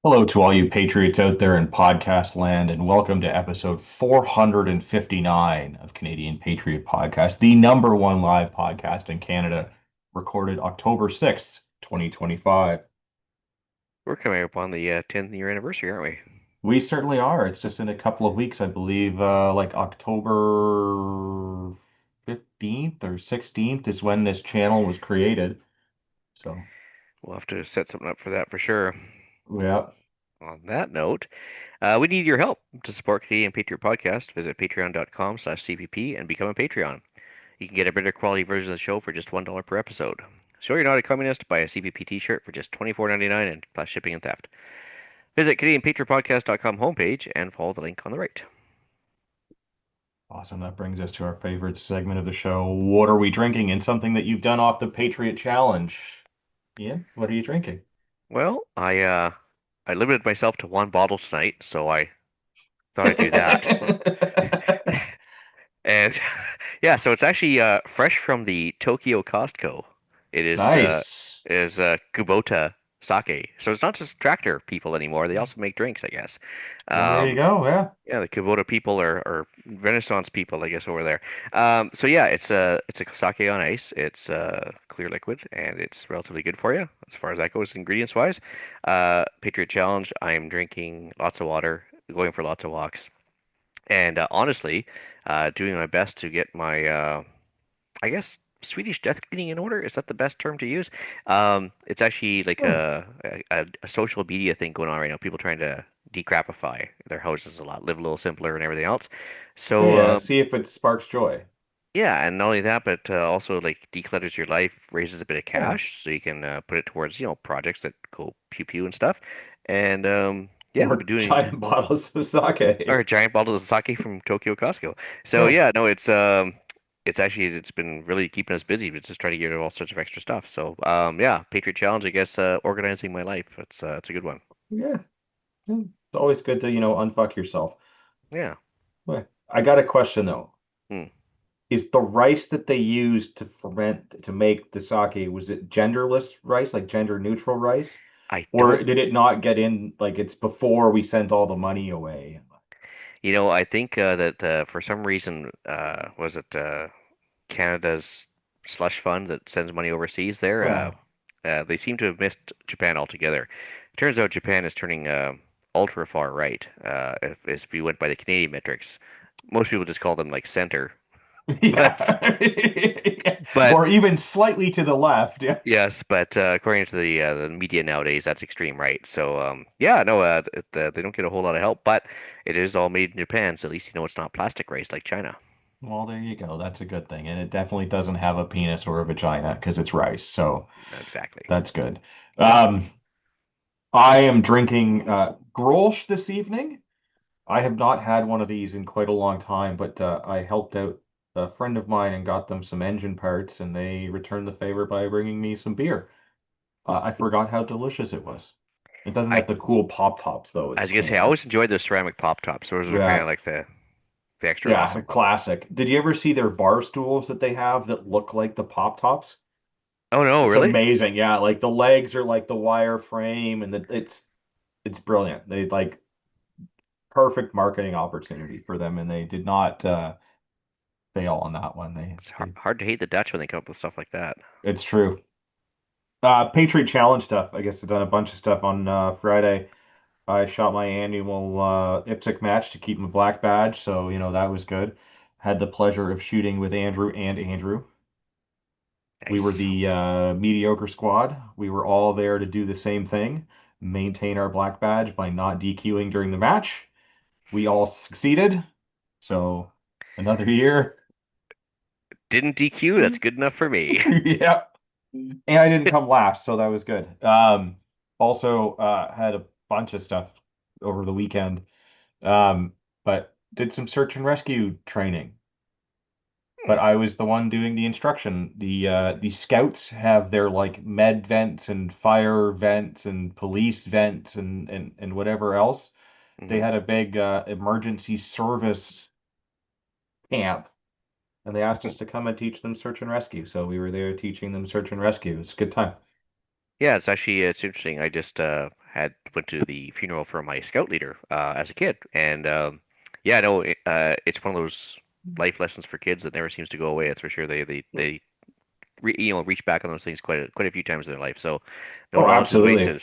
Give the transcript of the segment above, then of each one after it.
Hello to all you patriots out there in podcast land, and welcome to episode 459 of Canadian Patriot Podcast, the number one live podcast in Canada, recorded October 6th, 2025. We're coming up on the 10th year anniversary, aren't we? We certainly are. It's just in a couple of weeks, I believe, like October 15th or 16th is when this channel was created. So, We'll have to set something up for that for sure. yeah, On that note, we need your help to support Canadian Patriot Podcast. Visit patreon.com/CPP and become a Patreon. You can get a better quality version of the show for just $1 per episode. Show you're not a communist, buy a CPP t-shirt for just $24.99 and plus shipping and theft. Visit CanadianPatriotPodcast.com homepage and follow the link on the right. awesome. That brings us to our favorite segment of the show. What are we drinking? And something that you've done off the Patriot Challenge. Ian, what are you drinking? Well, I limited myself to one bottle tonight, so I thought I'd do that. And yeah, so it's actually fresh from the Tokyo Costco. It Nice. is Kubota sake. So it's not just tractor people anymore. They also make drinks, I guess. Well, there you Um, go. Yeah. yeah, the Kubota people are Renaissance people, I guess, over there. So yeah, it's a sake on ice. It's clear liquid, and it's relatively good for you as far as that goes, ingredients wise. Patriot Challenge. I am drinking lots of water, going for lots of walks. And honestly, doing my best to get my, I guess, Swedish death cleaning in order. Is that the best term to use? It's actually like Oh, a social media thing going on right now. People trying to decrapify their houses a lot, live a little simpler and everything else. So, yeah. See if it sparks joy. yeah, and not only that, but also like declutters your life, raises a bit of Yeah. cash, so you can put it towards, projects that go pew pew and stuff. And yeah, we've been Or doing giant bottles of sake. or giant bottles of sake from Tokyo Costco. So Yeah. yeah, no, it's actually it's been really keeping us busy. It's just trying to get rid of all sorts of extra stuff. So yeah, Patriot Challenge, I guess, organizing my life. It's a good one. Yeah. It's always good to, unfuck yourself. Yeah. Well, I got a question though. Hmm. Is the rice that they used to ferment to make the sake, was it genderless rice, like gender neutral rice? I Or don't, did it not get in, like it's before we sent all the money away? I think that for some reason, was it Canada's slush fund that sends money overseas there? Oh, They seem to have missed Japan altogether. Turns out Japan is turning ultra far right. If you went by the Canadian metrics, most people just call them like center. But yeah. but Or even slightly to the left. Yeah. yes, but according to the media nowadays, that's extreme right. So yeah, no, they don't get a whole lot of help, but it is all made in Japan, so at least you know it's not plastic rice like China. Well, there you go. That's a good thing. And it definitely doesn't have a penis or a vagina because it's rice. So Exactly. that's good. Um, I am drinking Grolsch this evening. I have not had one of these in quite a long time, but I helped out a friend of mine and got them some engine parts, and they returned the favor by bringing me some beer. I forgot how delicious it was. It doesn't I have the cool pop tops though. I was It's gonna say I always it's enjoyed those ceramic pop tops. Those are kind yeah, of like the extra yeah, awesome. classic. Did you ever see their bar stools that they have that look like the pop tops? Oh no, It's really? amazing. Yeah, like the legs are like the wire frame, and it's brilliant. They like perfect marketing opportunity for them, and they did not fail on that one. It's hard to hate the Dutch when they come up with stuff like that. It's true. Patriot Challenge stuff. I guess I've done a bunch of stuff on Friday. I shot my annual IPSC match to keep my black badge, so that was good. Had the pleasure of shooting with Andrew and Andrew. We were Nice. the mediocre squad. We were all there to do the same thing, maintain our black badge by not DQing during the match. We all succeeded. So another year. Didn't DQ, that's good enough for me. Yeah. And I didn't come last, so that was good. Also had a bunch of stuff over the weekend. But did some search and rescue training. But I was the one doing the instruction. The scouts have their like med vents and fire vents and police vents and whatever else. They Hmm. had a big emergency service camp, and they asked us to come and teach them search and rescue. So we were there teaching them search and rescue. It's a good time. Yeah, it's actually it's interesting. I just had went to the funeral for my scout leader as a kid, and yeah, no, it's one of those life lessons for kids that never seems to go away. That's for sure. They reach back on those things quite a few times in their life. So no Oh, knowledge is absolutely. wasted.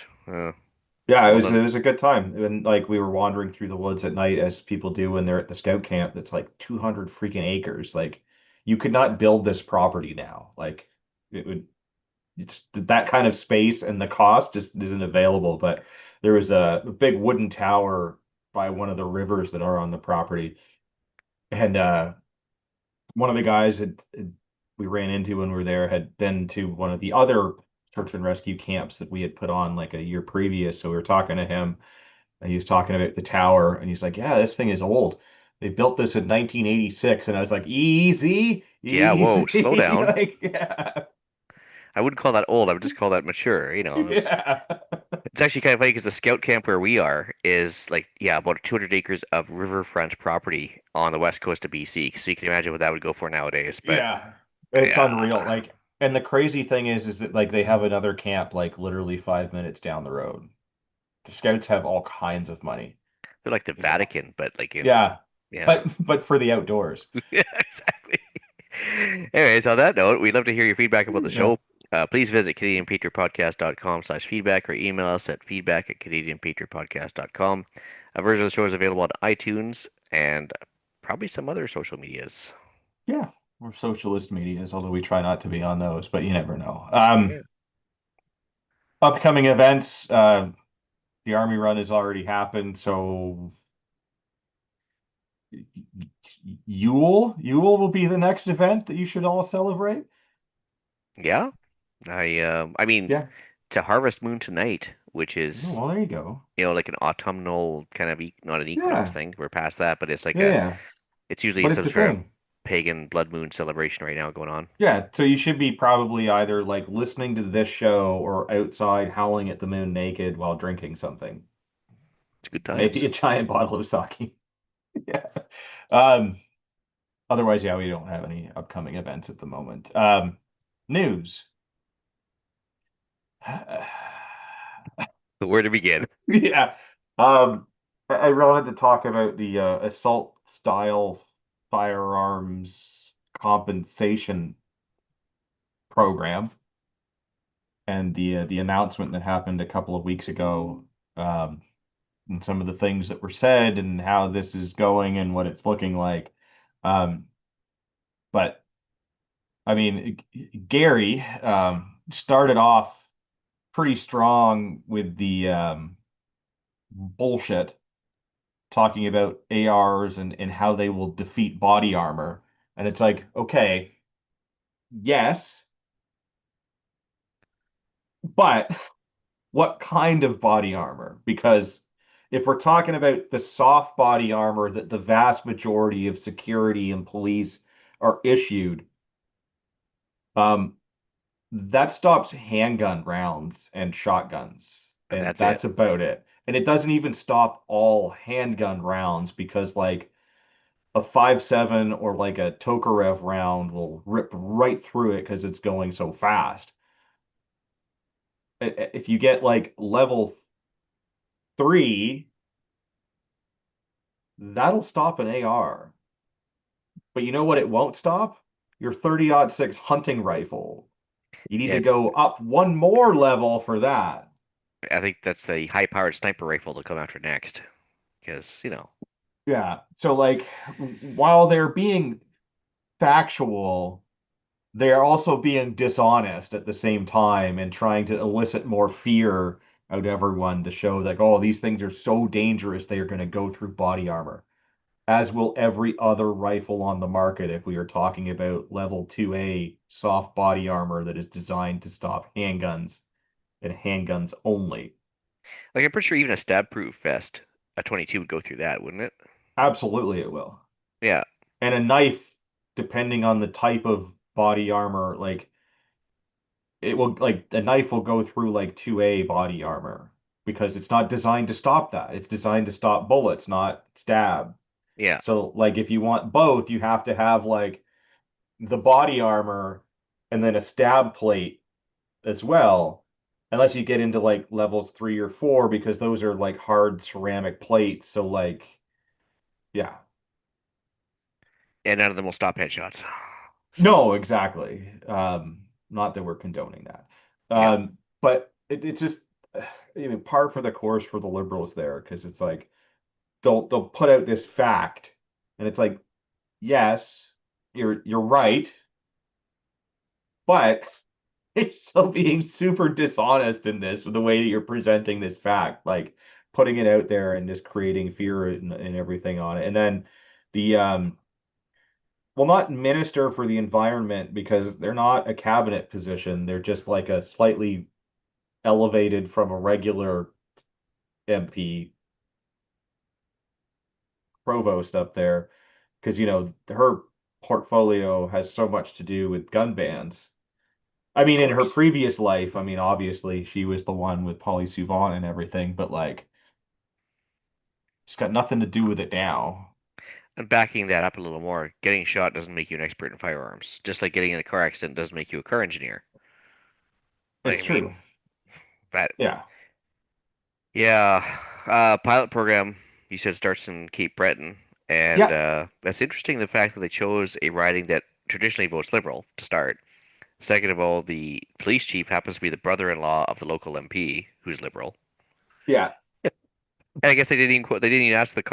Yeah, it Well was done. it was a good time. And like we were wandering through the woods at night as people do when they're at the scout camp that's like 200 freaking acres. Like you could not build this property now. Like it would it's that kind of space and the cost just isn't available. But there was a big wooden tower by one of the rivers that are on the property. And one of the guys we ran into when we were there had been to one of the other search and rescue camps that we had put on like a year previous. So we were talking to him and he was talking about the tower and he's like, yeah, this thing is old. They built this in 1986. And I was like, easy, Yeah, whoa, slow easy. down. Like, yeah, I wouldn't call that old. I would just call that mature. yeah, It's actually kind of funny because the scout camp where we are is like, yeah, about 200 acres of riverfront property on the west coast of BC. So you can imagine what that would go for nowadays. But yeah. It's yeah, unreal. Like, and the crazy thing is that like they have another camp like literally 5 minutes down the road. The scouts have all kinds of money. they're like the It's Vatican, but like in, Yeah, yeah, but for the outdoors. yeah, exactly. Anyways, on that note, we'd love to hear your feedback about the Yeah. show. Please visit CanadianPatriotPodcast.com/feedback or email us at feedback@CanadianPatriotPodcast.com. A version of the show is available on iTunes and probably some other social medias. Yeah. We're socialist medias, although we try not to be on those, but you never know. Yeah. Upcoming events, the Army Run has already happened, so Yule will be the next event that you should all celebrate. Yeah. I mean, Yeah. to Harvest Moon tonight, which Oh, is, well, there you go. like an autumnal kind of not an equinox Yeah. thing. We're past that, but it's like Yeah. it's usually But it's some a sort of thing. pagan blood moon celebration right now going on. Yeah, so you should be probably either like listening to this show or outside howling at the moon naked while drinking something. It's good Maybe times. a giant bottle of sake. Yeah. Um, Otherwise, yeah, we don't have any upcoming events at the moment. News. But where to begin? Yeah. I wanted to talk about the assault style firearms compensation program and the announcement that happened a couple of weeks ago, um, and some of the things that were said and how this is going and what it's looking like. Um, but I mean, Gary started off pretty strong with the bullshit talking about ARs and how they will defeat body armor. And it's like, okay, yes, but what kind of body armor? Because if we're talking about the soft body armor that the vast majority of security and police are issued, um, that stops handgun rounds and shotguns, And and that's it. that's about it. And it doesn't even stop all handgun rounds because like a 5.7 or like a Tokarev round will rip right through it because it's going so fast. If you get like level 3, that'll stop an AR. But you know what it won't stop? Your 30-06 hunting rifle. You need to Yeah, go up one more level for that. I think that's the high-powered sniper rifle to come after next, because Yeah. So like while they're being factual, they are also being dishonest at the same time and trying to elicit more fear out of everyone to show like, oh, these things are so dangerous they are going to go through body armor, as will every other rifle on the market if we are talking about level 2A soft body armor that is designed to stop handguns and handguns only. like I'm pretty sure even a stab-proof vest, a 22 would go through that, wouldn't it? Absolutely it will. Yeah, And a knife, depending on the type of body armor, like it will like a knife will go through like 2A body armor because it's not designed to stop that. It's designed to stop bullets, not stab. yeah. So like if you want both, you have to have like the body armor and then a stab plate as well. unless you get into like levels 3 or 4, because those are like hard ceramic plates. So like, yeah, And none of them will stop headshots. no, exactly. Not that we're condoning that. Yeah. But it's just, I mean, par for the course for the liberals there, because it's like they'll put out this fact, and it's like, yes, you're right, but you're still being super dishonest in this with the way that you're presenting this fact, like putting it out there and just creating fear and everything on it. And then the well, not minister for the environment, because they're not a cabinet position. They're just like a slightly elevated from a regular MP provost up there, because her portfolio has so much to do with gun bans. I Of mean, in her course. previous life, I mean, obviously she was the one with Polly Suvon and everything, but like, she's got nothing to do with it now. And backing that up a little more, getting shot doesn't make you an expert in firearms. Just like getting in a car accident doesn't make you a car engineer. It's I true. mean, but Yeah. yeah, pilot program you said starts in Cape Breton, and Yeah. that's interesting. The fact that they chose a riding that traditionally votes Liberal to start. Second of all, the police chief happens to be the brother-in-law of the local MP, who's Liberal. Yeah. And I guess they didn't even ask the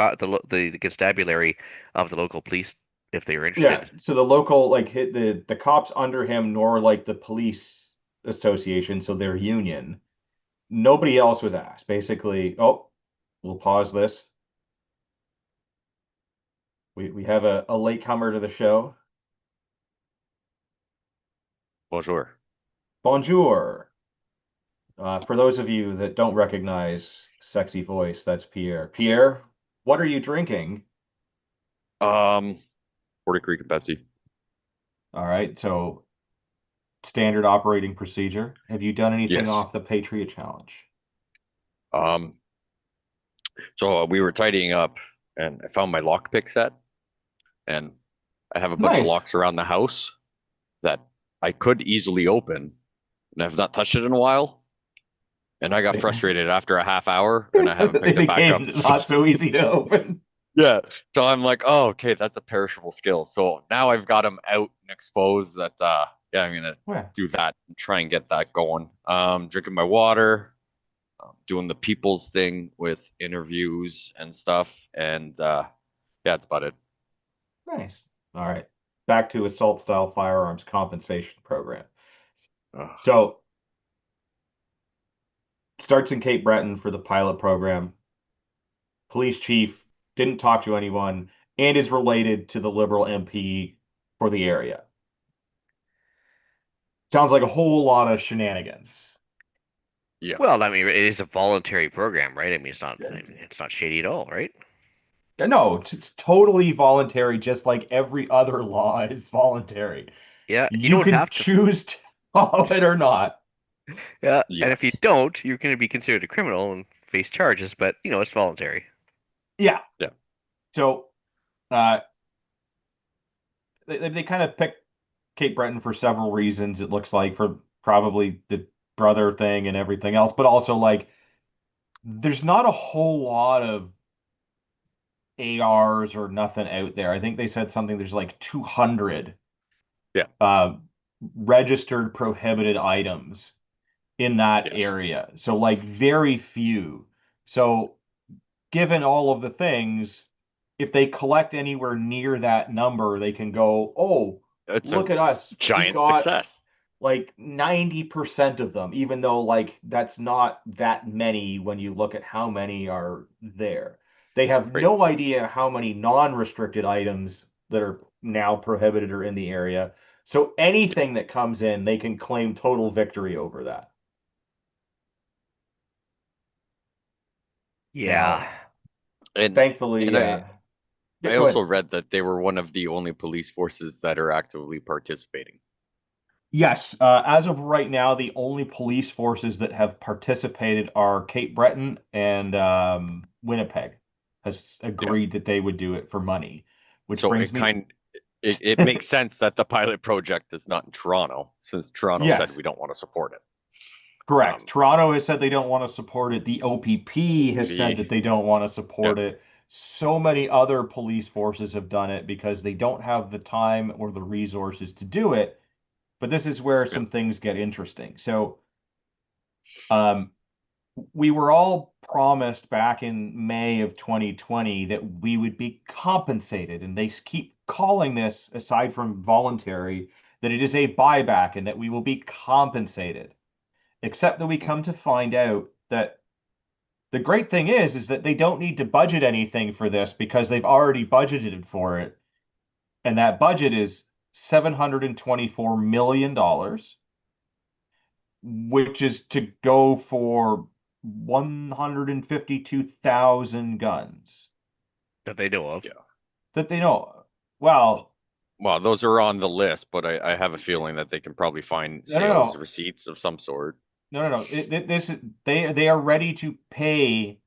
constabulary of the local police if they were Yeah. interested. So the local, like, hit the cops under him, nor like the police association, so their union. Nobody else was asked. Basically, oh, we'll pause this. We have a latecomer to the show. Bonjour. Bonjour. For those of you that don't recognize sexy voice, that's Pierre. Pierre, what are you drinking? Um, Porter Creek and Pepsi. All right, so standard operating procedure. Have you done anything Yes. off the Patriot Challenge? Um, so we were tidying up and I found my lockpick set and I have a bunch of Nice. locks around the house that I could easily open and I've not touched it in a while. And I got They, frustrated after a half hour and I haven't they picked it back became up. not so easy to open. Yeah. So I'm like, oh, okay, that's a perishable skill. So now I've got them out and exposed that yeah, I'm gonna Well, do that and try and get that going. Drinking my water, doing the people's thing with interviews and stuff. And yeah, that's about it. nice. All right. Back to assault style firearms compensation program. Ugh. So starts in Cape Breton for the pilot program. Police chief didn't talk to anyone and is related to the Liberal MP for the area. Sounds like a whole lot of shenanigans. Yeah. Well, I mean, it is a voluntary program, right? It's not shady at all, right? No, it's totally voluntary, just like every other law is voluntary. Yeah, you You don't can have to. choose to follow it or not. Yeah, and if you Yes. don't, you're going to be considered a criminal and face charges, but it's voluntary. Yeah. Yeah. So uh, they kind of picked Cape Breton for several reasons, it looks like, for probably the brother thing and everything else, but also like there's not a whole lot of ARs or nothing out there. I think they said something, there's like 200 Yeah. uh, registered prohibited items in that Yes. area. So like very few. So given all of the things, if they collect anywhere near that number, they can go, "Oh, It's a look at us. We giant got success. like 90% of them," even though like that's not that many when you look at how many are there. They have Right. no idea how many non-restricted items that are now prohibited are in the area. So Yeah. anything that comes in, they can claim total victory over that. Yeah. Now, And thankfully, and I go also ahead. read that they were one of the only police forces that are actively participating. Yes, as of right now, the only police forces that have participated are Cape Breton and Winnipeg has Yeah. agreed that they would do it for money, which So brings me, it makes sense that the pilot project is not in Toronto, since Toronto said yes, we don't want to support it. Correct. Um, Toronto has said they don't want to support it. The OPP has said that they don't want to Yeah. support it. So many other police forces have done it because they don't have the time or the resources to do it. But this is where Yeah. some things get interesting. So, um, we were all promised back in May of 2020 that we would be compensated, and they keep calling this, aside from voluntary, that it is a buyback and that we will be compensated. Except that we come to find out that the great thing is that they don't need to budget anything for this because they've already budgeted for it. And that budget is $724 million, which is to go for 152,000 guns that they know of. Yeah. that they know of. Well, Well, those are on the list, but I have a feeling that they can probably find no, no, sales no, receipts of some sort. no, no, no. They are ready to pay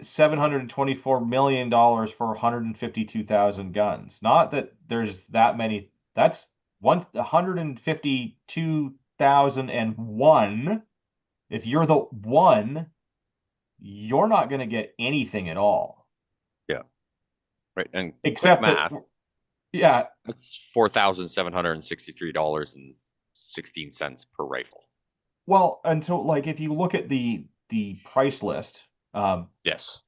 $724 million for 152,000 guns. Not that there's that many. That's 152,001. If you're the one, you're not going to get anything at all. Yeah. Right. And quick Except that, math, yeah, that's $4,763.16 per rifle. well, and so like if you look at the price list, Yes.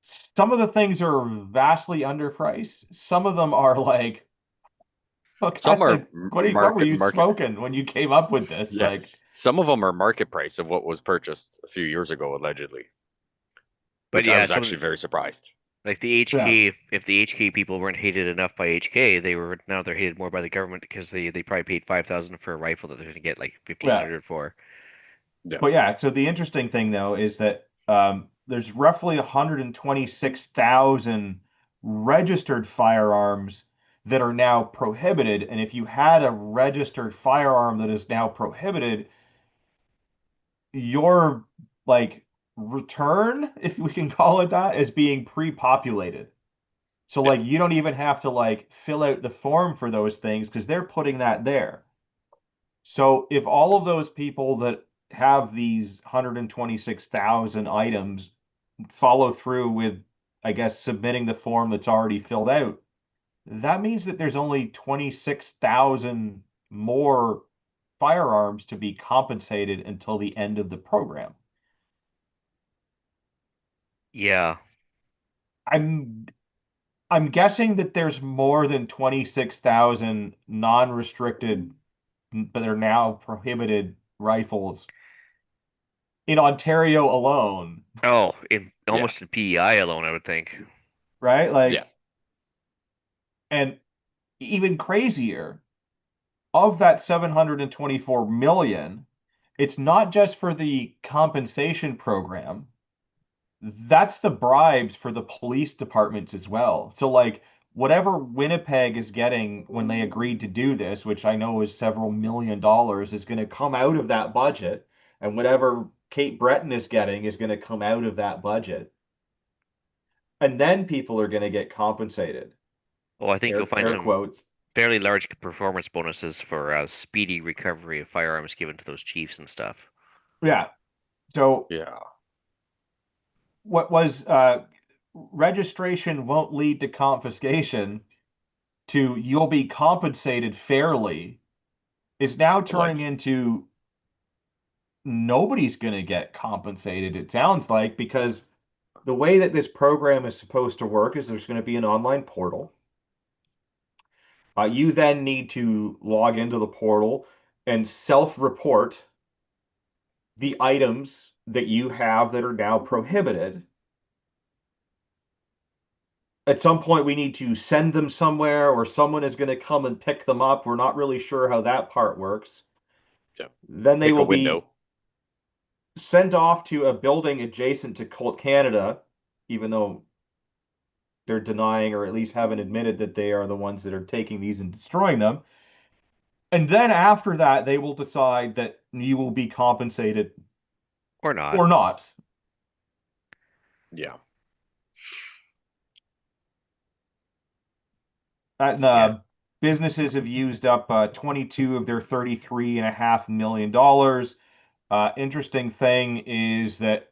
some of the things are vastly underpriced. Some of them are like, what Some are what were market you market. smoking when you came up with this? Yeah. Like, Some of them are market price of what was purchased a few years ago, allegedly, But which I yeah, was actually very surprised. like the yeah, HK, if the HK people weren't hated enough by HK, now they're hated more by the government because they probably paid 5,000 for a rifle that they're gonna get like yeah. 1,500 for. Yeah. But yeah, so the interesting thing though is that there's roughly 126,000 registered firearms that are now prohibited. And if you had a registered firearm that is now prohibited, your like return, if we can call it that, is being pre-populated. So Yeah. like you don't even have to like fill out the form for those things because they're putting that there. So if all of those people that have these 126,000 items follow through with, I guess, submitting the form that's already filled out, that means that there's only 26,000 more firearms to be compensated until the end of the program. Yeah. I'm I'm guessing that there's more than 26,000 non-restricted but are now prohibited rifles in Ontario alone, Oh, in Yeah. almost in PEI alone, I would think. right? Yeah. Like, and even crazier, of that 724 million, it's not just for the compensation program. That's the bribes for the police departments as well. So like whatever Winnipeg is getting when they agreed to do this, which I know is several $1 million, is going to come out of that budget, and whatever Cape Breton is getting is going to come out of that budget. And then people are going to get compensated. Oh, I think you'll find Air some quotes. fairly large performance bonuses for speedy recovery of firearms given to those chiefs and stuff. Yeah. So Yeah. what was registration won't lead to confiscation to you'll be compensated fairly is now Like, turning into nobody's going to get compensated, it sounds like, because the way that this program is supposed to work is there's going to be an online portal. You then need to log into the portal and self-report the items that you have that are now prohibited. At some point, we need to send them somewhere, or someone is going to come and pick them up. We're not really sure how that part works. yeah. Then they Pick a will window. be sent off to a building adjacent to Colt Canada, even though they're denying or at least haven't admitted that they are the ones that are taking these and destroying them. And then after that, they will decide that you will be compensated Or not. or not. Yeah. And Yeah. businesses have used up 22 of their $33.5 million. Interesting thing is that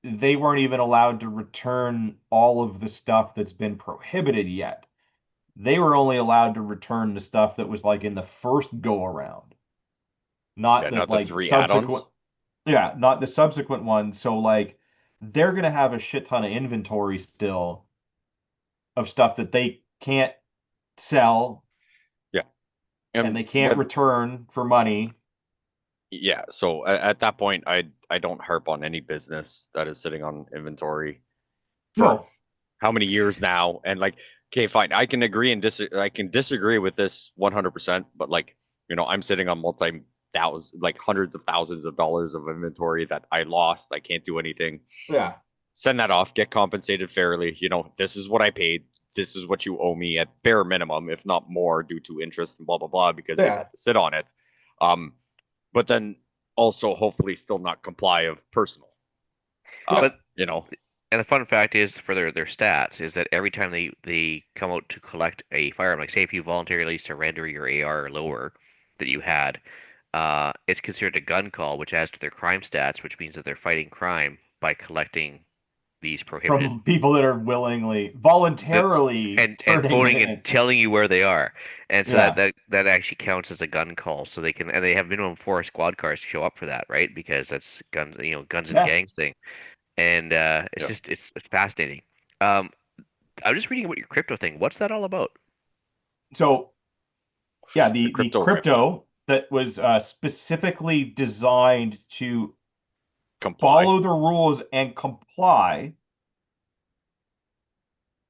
they weren't even allowed to return all of the stuff that's been prohibited yet. They were only allowed to return the stuff that was like in the first go around, not Yeah, the not the like three subsequent, add-ons. yeah, not the subsequent ones. So like they're gonna have a shit ton of inventory still of stuff that they can't sell Yeah. and And they can't what return for money. Yeah, so at that point, I don't harp on any business that is sitting on inventory for No, how many years now, and like, okay, fine, I can agree and I can disagree with this 100%, but like, I'm sitting on multi-thousand, like hundreds of thousands of dollars of inventory that I lost. I can't do anything. yeah, Send that off, get compensated fairly. This is what I paid. This is what you owe me at bare minimum, if not more, due to interest and blah blah blah, because they've yeah, had to sit on it. Um, but then also hopefully still not comply of personal. yeah. But You know, and the fun fact is for their stats is that every time they come out to collect a firearm, like say if you voluntarily surrender your AR or lower that you had, it's considered a gun call, which adds to their crime stats, which means that they're fighting crime by collecting these prohibited From people that are willingly, the voluntarily and turning it phoning and in. telling you where they are, and so that Yeah, that actually counts as a gun call. So they can and they have minimum 4 squad cars to show up for that, right? Because that's guns, guns and yeah. gangs thing, and it's yeah, just it's fascinating. Um, I'm just reading about your crypto thing. What's that all about? So yeah, the the crypto rip crypto that was specifically designed to comply. follow the rules and comply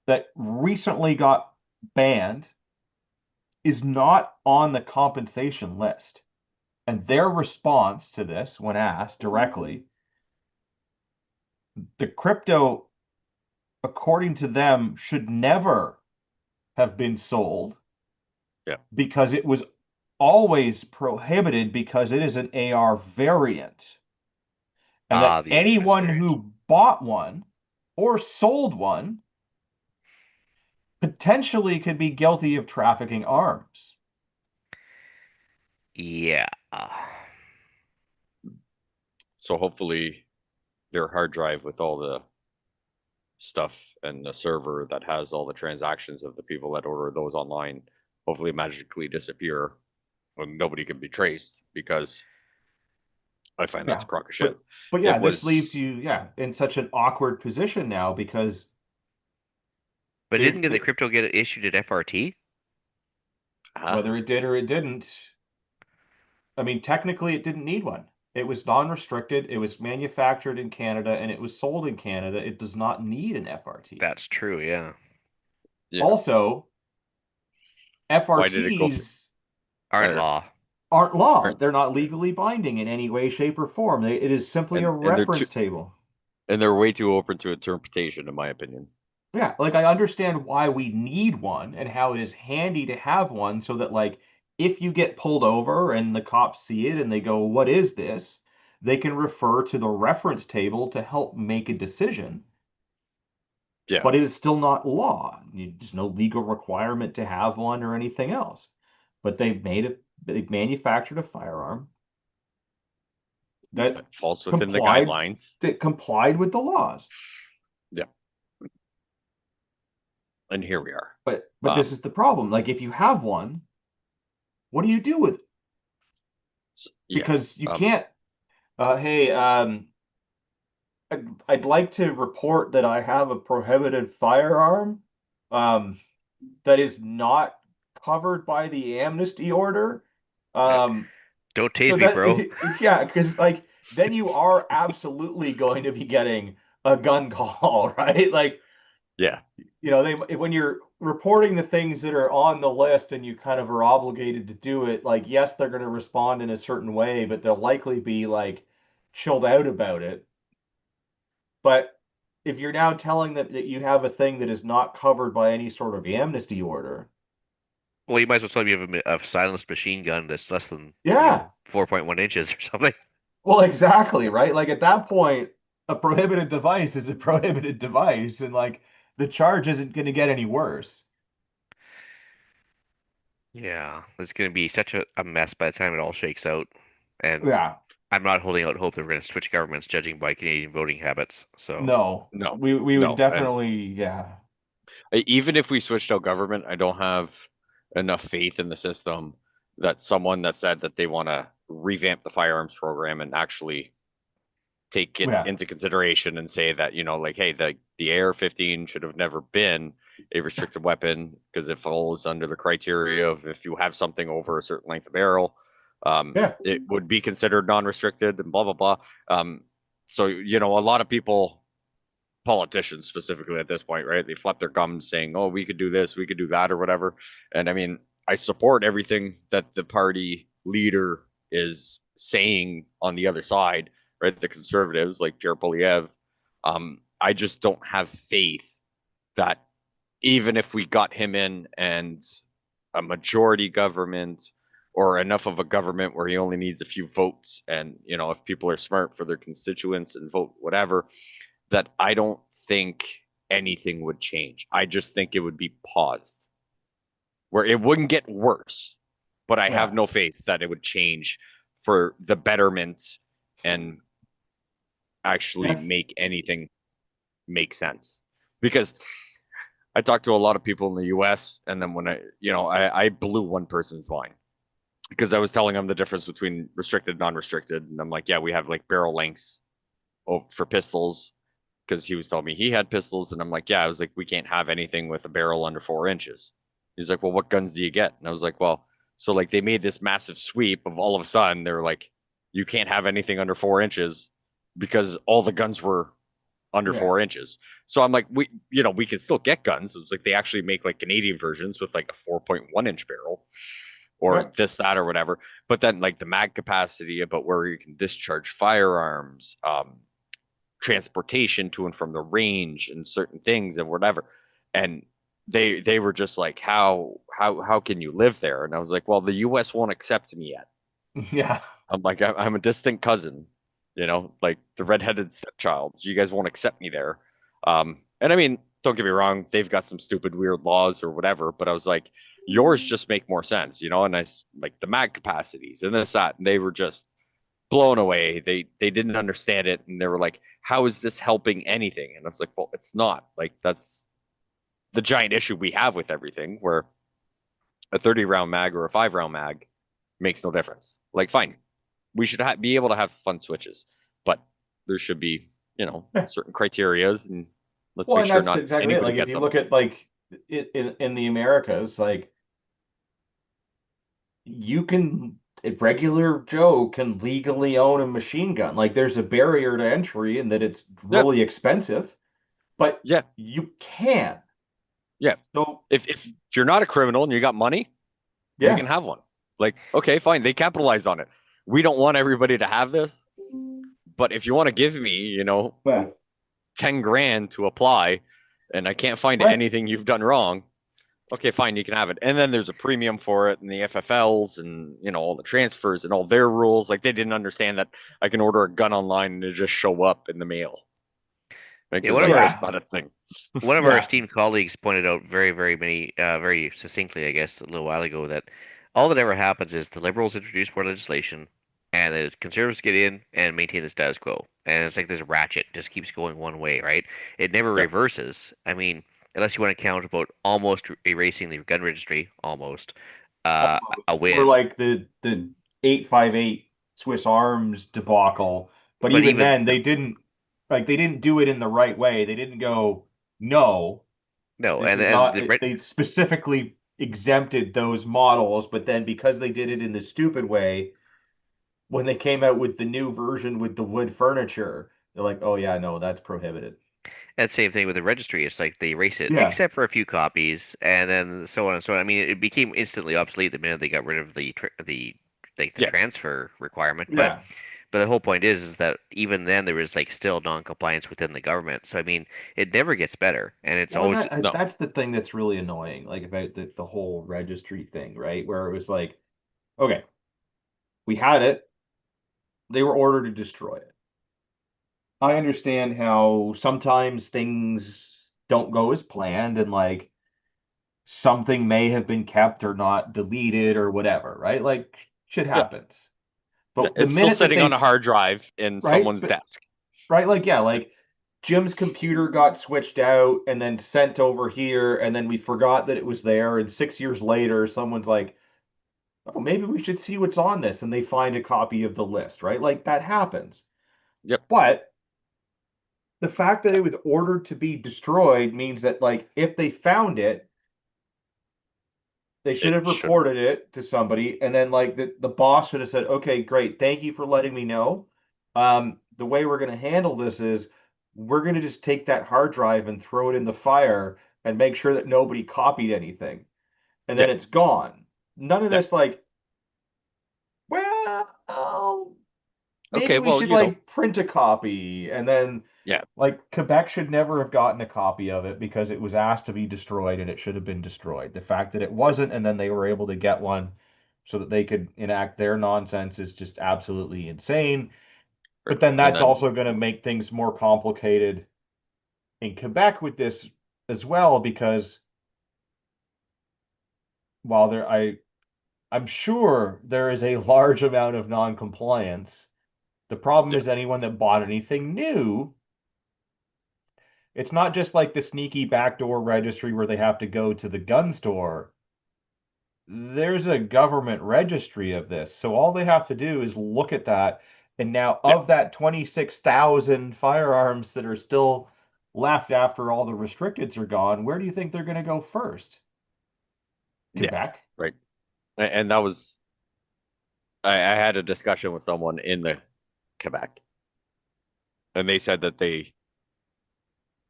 that recently got banned is not on the compensation list. And their response to this, when asked directly, the crypto, according to them, should never have been sold Yeah. because it was always prohibited because it is an AR variant. And Ah, that the infamous anyone variant. who bought one or sold one potentially could be guilty of trafficking arms. Yeah. So hopefully their hard drive with all the stuff and the server that has all the transactions of the people that order those online hopefully magically disappear when nobody can be traced, because I find that's Yeah. a crock of shit. But It yeah, this leaves was you, yeah, in such an awkward position now because But if didn't the it, crypto get issued at FRT? whether it did or it didn't, I mean, technically it didn't need one. It was non-restricted, it was manufactured in Canada, and it was sold in Canada. It does not need an FRT. That's true, yeah. yeah. Also, Why did it go for FRTs Aren't or law. aren't law. aren't They're not legally binding in any way, shape, or form. It is simply a and they're too reference table. and they're way too open to interpretation, in my opinion. Yeah, like I understand why we need one and how it is handy to have one so that like if you get pulled over and the cops see it and they go, "What is this?" they can refer to the reference table to help make a decision. Yeah. But it is still not law. There's no legal requirement to have one or anything else. But they manufactured a firearm that That falls within the complied guidelines. that complied with the laws. Yeah. And here we are. But this is the problem. Like if you have one, what do you do with it? Yeah. Because you Um, can't hey, I'd like to report that I have a prohibited firearm um, that is not covered by the amnesty order. Um, Don't so tase me, bro. that, yeah, because like then you are absolutely going to be getting a gun call, right? Like, yeah. they when you're reporting the things that are on the list and you kind of are obligated to do it, like, yes, they're going to respond in a certain way, but they'll likely be like chilled out about it. But if you're now telling that you have a thing that is not covered by any sort of amnesty order, Well, you might as well tell me you have a silenced machine gun that's less than, yeah, 4.1 inches or something. well, exactly, right? Like at that point, a prohibited device is a prohibited device, and like the charge isn't going to get any worse. Yeah, it's going to be such a mess by the time it all shakes out. And Yeah, I'm not holding out hope that we're going to switch governments judging by Canadian voting habits. So, no, No, we would no. And definitely, yeah, even if we switched out government, I don't have enough faith in the system that someone that said that they want to revamp the firearms program and actually take it yeah, into consideration and say that, like, hey, the AR-15 should have never been a restricted weapon because it falls under the criteria of if you have something over a certain length of barrel, yeah, it would be considered non-restricted and blah blah blah. So a lot of people, politicians specifically at this point, right? They flap their gums saying, "Oh, we could do this, we could do that, or whatever." And I mean, I support everything that the party leader is saying on the other side, right? The conservatives like Pierre Poilievre. I just don't have faith that even if we got him in and a majority government or enough of a government where he only needs a few votes and if people are smart for their constituents and vote whatever, that I don't think anything would change. I just think it would be paused where it wouldn't get worse, but I have yeah, no faith that it would change for the betterment and actually yeah, make anything make sense. Because I talked to a lot of people in the US, and then when I blew one person's mind because I was telling them the difference between restricted and non-restricted. And I'm like, yeah, we have like barrel lengths for pistols because he was telling me he had pistols, and I'm like, yeah, I was like, we can't have anything with a barrel under 4 inches. He's like, well, what guns do you get? And I was like, well, so like they made this massive sweep of all of a sudden they were like, you can't have anything under 4 inches because all the guns were under yeah, 4 inches. So I'm like, we can still get guns. It's like they actually make like Canadian versions with like a 4.1 inch barrel yeah, or this, that, or whatever. But then like the mag capacity about where you can discharge firearms, transportation to and from the range and certain things and whatever. And they were just like, how can you live there? And I was like, well, the US won't accept me yet. yeah. I'm like, I'm a distant cousin, like the redheaded stepchild. You guys won't accept me there. And I mean, don't get me wrong, they've got some stupid, weird laws or whatever, but I was like, yours just make more sense, and I like the mag capacities and this, that, and they were just blown away. They didn't understand it, and they were like, how is this helping anything? And I was like, well, it's not. Like that's the giant issue we have with everything, where a 30 round mag or a 5 round mag makes no difference. Like, fine, we should be able to have fun switches, but there should be, Yeah. certain criterias, and let's Well, make and sure that's not exactly it. anybody Like if gets you them. look at like in the Americas, like you can regular Joe can legally own a machine gun. Like there's a barrier to entry in that it's Yeah, really expensive, but yeah, you can. yeah. So If you're not a criminal and you got money, you can yeah, have one. Like, okay, fine, they capitalized on it. We don't want everybody to have this, but if you want to give me, 10 grand to apply and I can't find right. anything you've done wrong, okay, fine, you can have it. And then there's a premium for it and the FFLs and, all the transfers and all their rules. Like they didn't understand that I can order a gun online and it just show up in the mail. yeah, Because that's just Yeah, not a thing. one of our yeah, esteemed colleagues pointed out very succinctly, I guess, a little while ago, that all that ever happens is the liberals introduce more legislation, and the conservatives get in and maintain the status quo. And it's like this ratchet just keeps going one way, right? It never Yep. reverses. I mean, unless you want to count about almost erasing the gun registry, almost uh, almost. a Or win. like the 858 Swiss Arms debacle. But But even even then, they didn't do it in the right way. They didn't go, no, no, this is and not. the red. They specifically exempted those models, but then because they did it in the stupid way, when they came out with the new version with the wood furniture, they're like, oh yeah, no, that's prohibited. And same thing with the registry. It's like they erase it, Yeah, except for a few copies, and then so on and so on. I mean, it became instantly obsolete the minute they got rid of the Yeah. transfer requirement. But yeah. the whole point is that even then there was like still non-compliance within the government. So I mean, it never gets better, and it's Well, and always No. that's the thing that's really annoying, like about the whole registry thing, right? Where it was like, okay, we had it, they were ordered to destroy it. I understand how sometimes things don't go as planned, and like something may have been kept or not deleted or whatever, right? Like shit Yeah. happens. Yeah, But the it's still minute that sitting on they, a hard drive in right? someone's But desk. right, like yeah, like Jim's computer got switched out and then sent over here, and then we forgot that it was there, and 6 years later, someone's like, "Oh, maybe we should see what's on this," and they find a copy of the list, right? Like that happens. Yep. But the fact that it was ordered to be destroyed means that, like, if they found it, they should It have shouldn't. reported it to somebody, and then like the boss should have said, "Okay, great, thank you for letting me know. The way we're going to handle this is we're going to just take that hard drive and throw it in the fire and make sure that nobody copied anything, and Yeah. then it's gone." None of Yeah. this like, well, maybe Okay. we Well, should like print a copy, and then yeah. like Quebec should never have gotten a copy of it because it was asked to be destroyed and it should have been destroyed. The fact that it wasn't and then they were able to get one so that they could enact their nonsense is just absolutely insane. Right. But then And that's then, also going to make things more complicated in Quebec with this as well because while I'm sure there is a large amount of non-compliance, the problem yeah. is anyone that bought anything new, it's not just like the sneaky backdoor registry where they have to go to the gun store. There's a government registry of this. So all they have to do is look at that. And now, Yeah. of that 26,000 firearms that are still left after all the restricteds are gone, where do you think they're going to go first? Yeah. Quebec? Right. And that was, I had a discussion with someone in the Quebec, and they said that they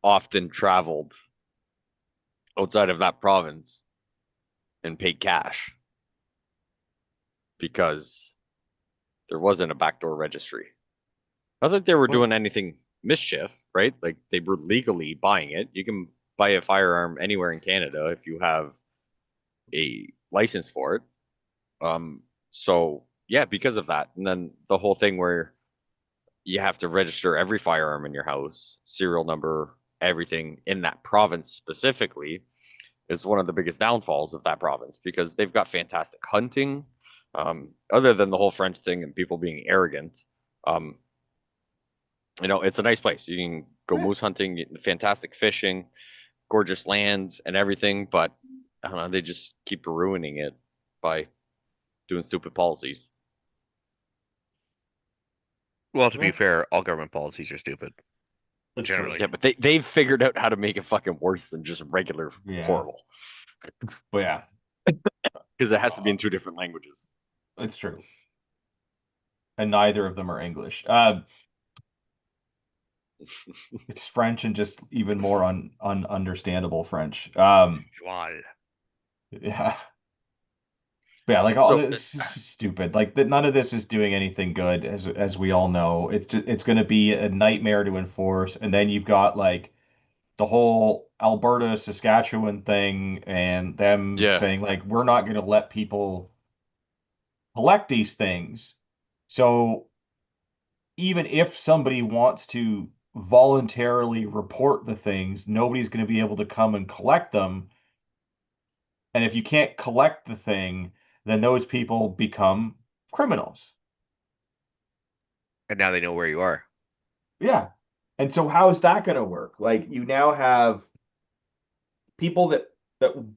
often traveled outside of that province and paid cash because there wasn't a backdoor registry. Not that they were Well, doing anything mischief, right? Like they were legally buying it. You can buy a firearm anywhere in Canada if you have a license for it. So yeah, because of that, and then the whole thing where you have to register every firearm in your house, serial number, everything in that province specifically is one of the biggest downfalls of that province because they've got fantastic hunting. Other than the whole French thing and people being arrogant, um, it's a nice place. You can go yeah. moose hunting, fantastic fishing, gorgeous lands and everything, but I don't know, they just keep ruining it by doing stupid policies. Well, to be Yeah, fair, all government policies are stupid, that's true. generally. Yeah, but they've figured out how to make it fucking worse than just regular Yeah. horrible But yeah, because it has to be uh, in two different languages. it's true. And neither of them are English. It's French and just even more ununderstandable French. Joie. Yeah. But yeah, like all So this is just stupid. Like that, none of this is doing anything good, as we all know. It's going to be a nightmare to enforce. And then you've got like the whole Alberta Saskatchewan thing, and them yeah, saying like we're not going to let people collect these things. So even if somebody wants to voluntarily report the things, nobody's going to be able to come and collect them. And if you can't collect the thing, then those people become criminals. And now they know where you are. Yeah. And so how is that going to work? Like you now have people that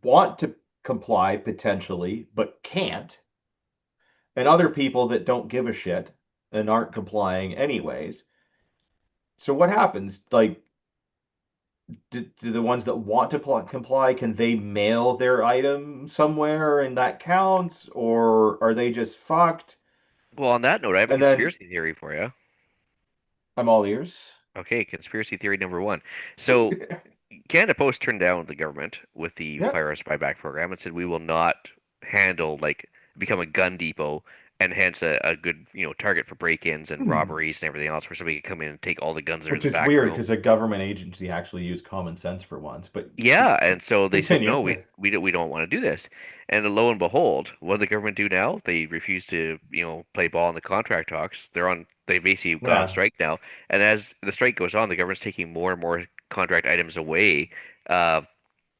want to comply potentially but can't, and other people that don't give a shit and aren't complying anyways. So what happens? Like do the ones that want to comply, can they mail their item somewhere and that counts, or are they just fucked? Well, on that note, I have a And then conspiracy theory for you. I'm all ears. Okay, conspiracy theory number one. So, Canada Post turned down the government with the Yeah. firearms buyback program and said we will not handle become a gun depot and hence a good target for break-ins and Hmm. robberies and everything else where somebody can come in and take all the guns that are in Which the is back weird room. because a government agency actually used common sense for once. But Yeah, and so they said no, continue. we don't want to do this. And lo and behold, what did the government do now? They refuse to play ball in the contract talks. They basically gone on Yeah. strike now. And as the strike goes on, the government's taking more and more contract items away. Uh,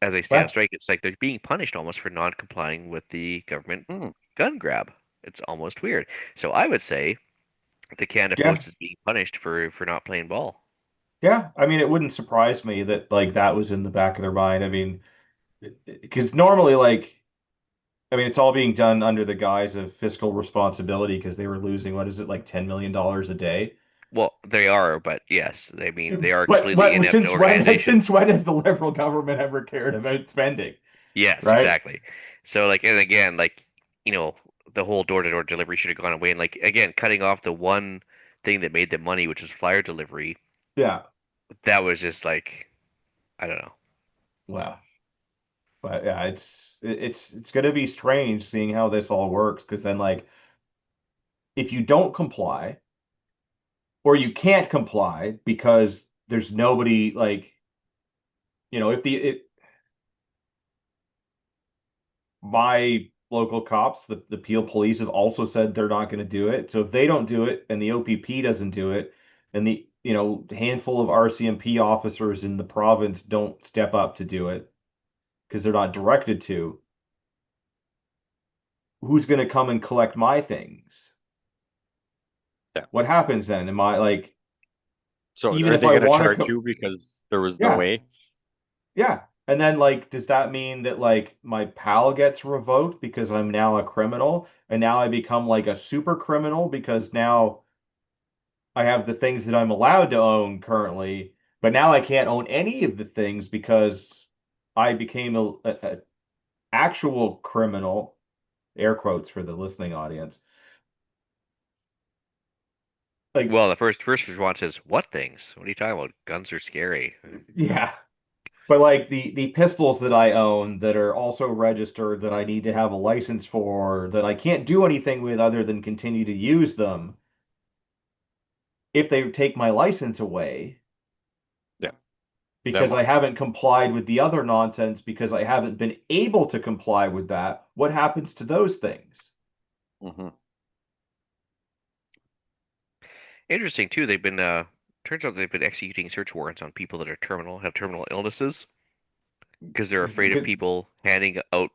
as a stand Well, strike, it's like they're being punished almost for non-complying with the government Hmm. gun grab. It's almost weird. So I would say the Canada yeah, Post is being punished for not playing ball. yeah. I mean, it wouldn't surprise me that like that was in the back of their mind. I mean, because normally, like, I mean, it's all being done under the guise of fiscal responsibility because they were losing, what is it, like $10 million a day? Well, they are, but yes, I mean they are a But completely inept since when organization. since when has the liberal government ever cared about spending, Yes, right? exactly. So like, and again, like, you know, the whole door-to-door delivery should have gone away. And like, again, cutting off the one thing that made them money, which was flyer delivery, Yeah. that was just like, I don't know. Well, but yeah, it's gonna be strange seeing how this all works because then like if you don't comply or you can't comply because there's nobody like if my local cops, the Peel police have also said they're not going to do it. So if they don't do it and the OPP doesn't do it and the handful of RCMP officers in the province don't step up to do it because they're not directed to, who's going to come and collect my things? Yeah. What happens then? Am I like, So even are if they I going to want to charge you because there was no yeah, way? yeah. And then like, does that mean that like my PAL gets revoked because I'm now a criminal and now I become like a super criminal because now I have the things that I'm allowed to own currently, but now I can't own any of the things because I became a actual criminal, air quotes for the listening audience. Like, Well, the first response is, "What things? What are you talking about? Guns are scary." yeah. But like the pistols that I own that are also registered that I need to have a license for that I can't do anything with other than continue to use them if they take my license away Yeah. because Then I what? haven't complied with the other nonsense because I haven't been able to comply with that. What happens to those things? Hmm. Interesting too. They've been turns out they've been executing search warrants on people that are terminal, have terminal illnesses, because they're afraid of Because, people handing out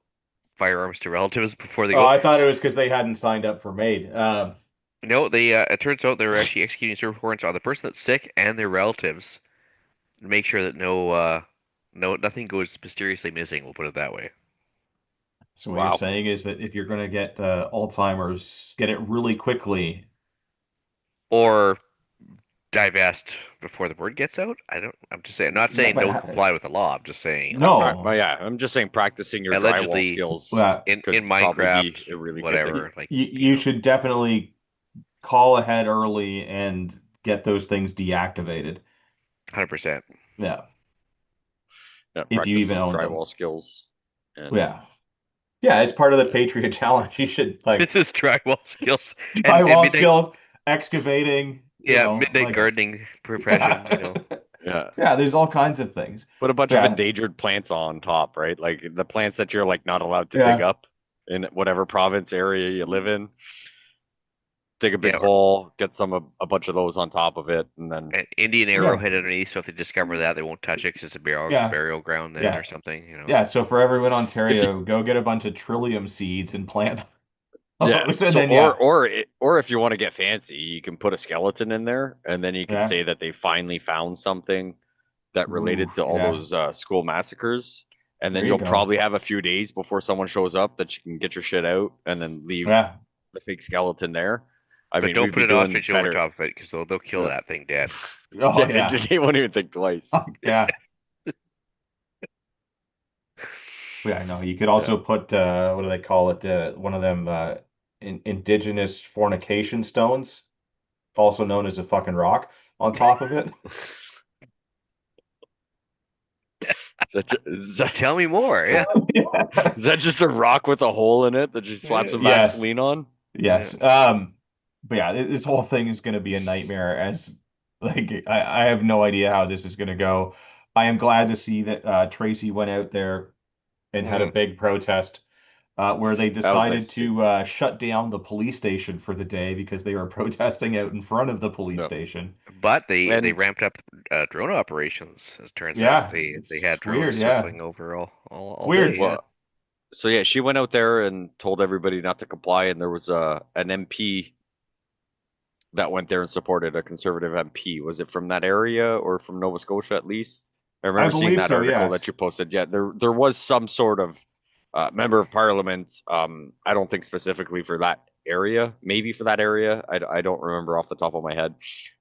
firearms to relatives before they oh, go. I thought it was because they hadn't signed up for MAID. No, they it turns out they're actually executing search warrants on the person that's sick and their relatives to make sure that nothing goes mysteriously missing, we'll put it that way. So what you're Wow. saying is that if you're going to get Alzheimer's, get it really quickly. Or divest before the word gets out. I'm just saying, I'm not saying But don't comply with the law. I'm just saying, no, Well, yeah, I'm just saying practicing your drywall allegedly skills well, could in probably Minecraft, be a really good thing. you, whatever, like, you should definitely call ahead early and get those things deactivated. 100%. Yeah, Yeah, if you practice even those own them. drywall skills. And Yeah. Yeah, as part of the yeah. Patriot Challenge, you should like This is drywall skills and drywall midnight, skills, excavating, yeah, midnight like gardening profession, yeah. Yeah. Yeah, there's all kinds of things. Put a bunch of Yeah, endangered plants on top, right? Like the plants that you're like not allowed to dig yeah, up in whatever province area you live in. Dig a big Yeah, hole, get a bunch of those on top of it, and then an Indian yeah, arrowhead underneath. So if they discover that, they won't touch it because it's a yeah, burial ground then or yeah, something. yeah. So for everyone in if you Ontario, go get a bunch of trillium seeds and plant yeah, those, and so then yeah, or if you want to get fancy, you can put a skeleton in there, and then you can yeah. say that they finally found something that Ooh, related to all yeah. those school massacres, and There then you you'll go. probably have a few days before someone shows up that you can get your shit out and then leave Yeah. the fake skeleton there. I But mean, don't we'd put be an doing ostrich over better. top of it because they'll kill Yeah. that thing dead. Oh they, yeah. they won't even think twice. Yeah. Yeah, I know. You could Yeah. also put what do they call it? One of them indigenous fornication stones, also known as a fucking rock, on top of it. Tell me more. Yeah. Yeah. Is that just a rock with a hole in it that you slap some Yes. Vaseline on? Yeah. Yes. But yeah, this whole thing is going to be a nightmare as like I have no idea how this is going to go. I am glad to see that Tracy went out there and had a Mhm. big protest. where they was decided nice to see. to shut down the police station for the day because they were protesting out in front of the police No. station. But they And ramped up drone operations. As turns out, Yeah, they had it's drones weird. Yeah, circling over all day. weird. Yeah. well, so yeah, she went out there and told everybody not to comply, and there was an MP that went there and supported a conservative MP. Was it from that area or from Nova Scotia at least? I I remember seeing believe that so. article Yes. that you posted. Yeah, there was some sort of member of parliament. I don't think specifically for that area, maybe for that area. I don't remember off the top of my head,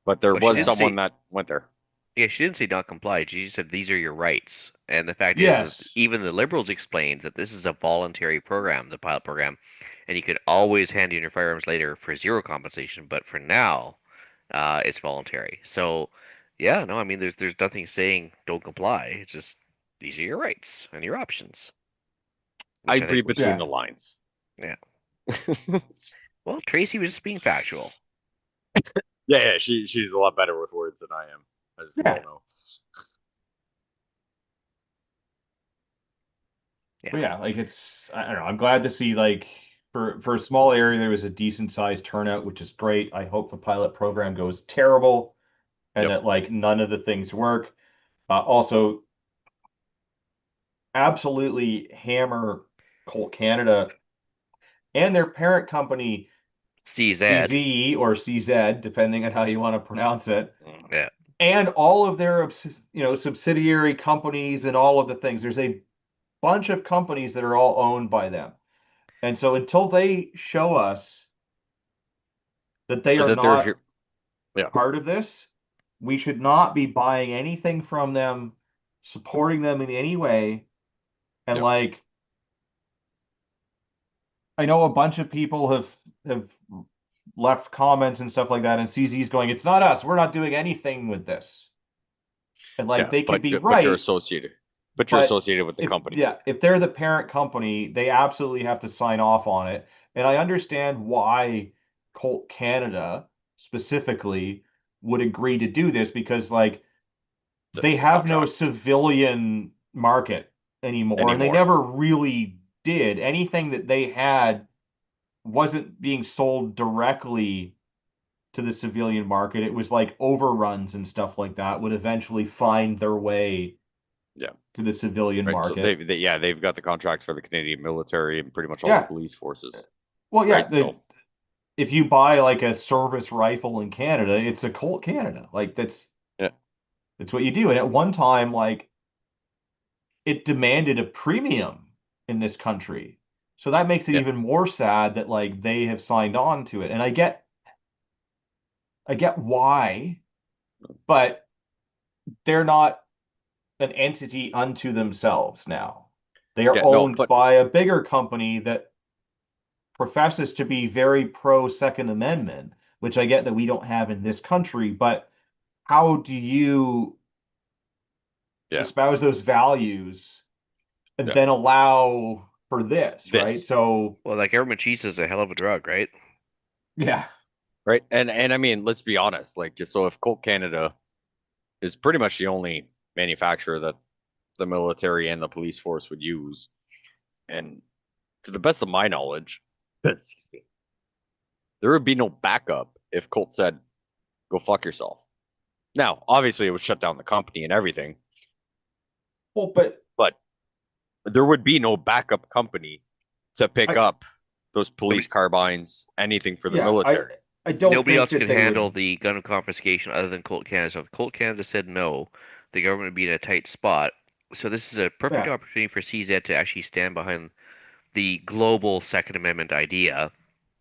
but there Well, she was didn't someone say. that went there. Yeah, she didn't say not comply. She just said these are your rights. And the fact is that Yes. even the liberals explained that this is a voluntary program, the pilot program, and you could always hand in your firearms later for zero compensation. But for now, it's voluntary. So, yeah, no, I mean, there's nothing saying don't comply. It's just these are your rights and your options, I which I think read was between Yeah. the lines. yeah. Well, Tracy was just being factual. Yeah, she's a lot better with words than I am, as we all Yeah. know. Yeah. But yeah, like it's I don't know. I'm glad to see like for a small area there was a decent sized turnout, which is great. I hope the pilot program goes terrible and Yep. that like none of the things work. Also, absolutely hammer Colt Canada and their parent company CZ. CZE or CZ, depending on how you want to pronounce it, Yeah. and all of their subsidiary companies and all of the things. There's a bunch of companies that are all owned by them. And so until they show us that they are That they're not here. Yeah. part of this, we should not be buying anything from them, supporting them in any way. And Yep. like I know a bunch of people have left comments and stuff like that, and CZ's going, it's not us. We're not doing anything with this. And like Yeah, they could be but you're right, associated. But you're but associated with the company. if they're the parent company, they absolutely have to sign off on it. And I understand why Colt Canada specifically would agree to do this because like they The have no contract civilian market anymore, and they anymore. never really did. Anything that they had wasn't being sold directly to the civilian market. It was like overruns and stuff like that would eventually find their way Yeah. to the civilian Right. So market. they've got the contracts for the Canadian military and pretty much all the Yeah. police forces. Well, yeah, Right. So if you buy like a service rifle in Canada, it's a Colt Canada. Like yeah. that's what you do. And at one time, like it demanded a premium in this country. So that makes it Yeah. even more sad that like they have signed on to it. And I get why, but they're not an entity unto themselves now. They are Yeah. No, owned but by a bigger company that professes to be very pro Second Amendment, which I get that we don't have in this country, but how do you yeah. espouse those values and Yeah. then allow for this, right? This. So, Well, that government cheese is a hell of a drug, right? yeah, Right. And I mean, let's be honest. Like, so if Colt Canada is pretty much the only manufacturer that the military and the police force would use, and to the best of my knowledge, there would be no backup if Colt said, "Go fuck yourself." Now, obviously, it would shut down the company and everything, well, but but there would be no backup company to pick I, up those police Nobody, carbines, anything for the yeah, military. I don't nobody think else that could they handle would, the gun confiscation other than Colt Canada. So if Colt Canada said no, the government would be in a tight spot. So this is a perfect yeah, opportunity for CZ to actually stand behind the global Second Amendment idea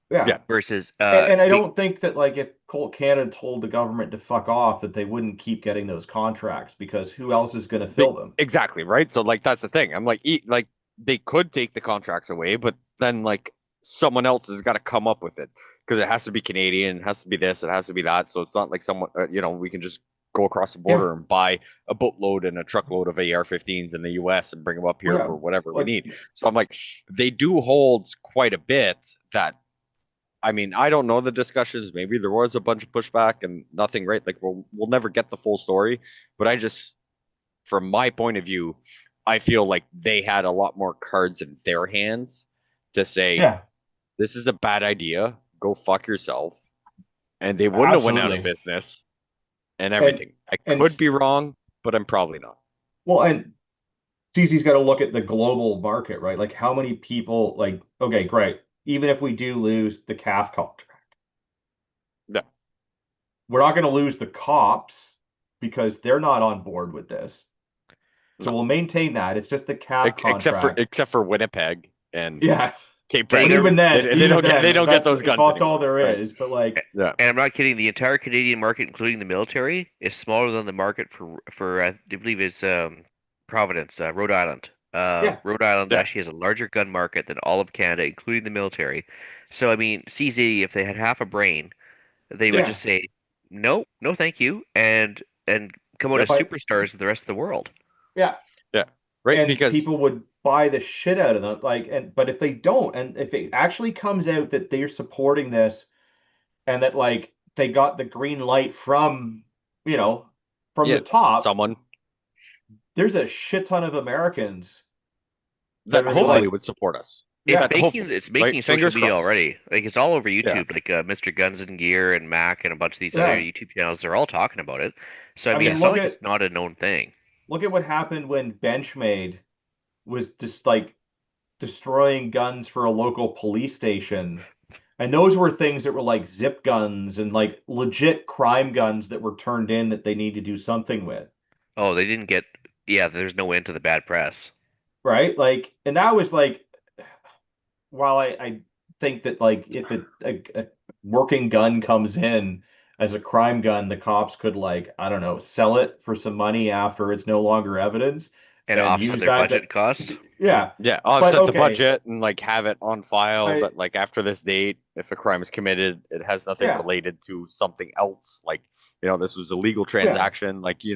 yeah. Yeah, versus And I don't think that like if Colt Canada told the government to fuck off, that they wouldn't keep getting those contracts because who else is going to fill them? exactly, right? So like that's the thing. I'm like, like they could take the contracts away, but then like someone else has got to come up with it because it has to be Canadian, it has to be this, it has to be that. So it's not like someone, we can just go across the Yeah, border and buy a boatload and a truckload of AR-15s in the U.S. and bring them up well, here yeah, for whatever we like need. So I'm like, they do hold quite a bit that. I mean, I don't know the discussions. Maybe there was a bunch of pushback and nothing, right? Like we'll never get the full story, but I just from my point of view, I feel like they had a lot more cards in their hands to say Yeah, this is a bad idea, go fuck yourself, and they wouldn't have went out of absolutely. business and And everything. I and could be wrong, but I'm probably not. well, and CZ's got to look at the global market, right? Like how many people like, okay, great. Even if we do lose the calf contract, Yeah, we're not going to lose the cops because they're not on board with this. So no. we'll maintain that. It's just the calf contract. Except for Winnipeg and Yeah. Cape They But Breton. got They even don't get then, they don't get that's those it's guns all anymore, there right? is. But like, Yeah. And I'm not kidding. The entire Canadian market, including the military, is smaller than the market for I believe is Providence, Rhode Island. yeah, Rhode Island Yeah. actually has a larger gun market than all of Canada, including the military. So I mean, CZ, if they had half a brain, they would Yeah. yeah, just say no, no, thank you, and come out Yep. as but superstars to the rest of the world. yeah, Yeah. Right. and Because people would buy the shit out of them. Like, and but if they don't, and if it actually comes out that they're supporting this and that like they got the green light from, you know, from the yeah, top, someone there's a shit ton of Americans that that are gonna be hopefully like, would support us. yeah, That hopefully, It's right? making social Fingers media crossed. already. Like it's all over Yeah. YouTube. Like Mr. Guns and Gear and Mac and a bunch of these other yeah. YouTube channels, they're all talking about it. So I I mean, mean, it's not like it's not a known thing. look at what happened when Benchmade was just like destroying guns for a local police station. And those were things that were like zip guns and like legit crime guns that were turned in that they need to do something with, Oh, they didn't get. Yeah, there's no end to the bad press. right? Like, and that was like, while I think that like if a working gun comes in as a crime gun, the cops could like, I don't know, sell it for some money after it's no longer evidence And and offset use their that, budget costs. yeah. Yeah. But Offset the okay, budget and like have it on file I that like after this date, if a crime is committed, it has nothing yeah, related to something else. Like, this was a legal yeah. transaction. Like, you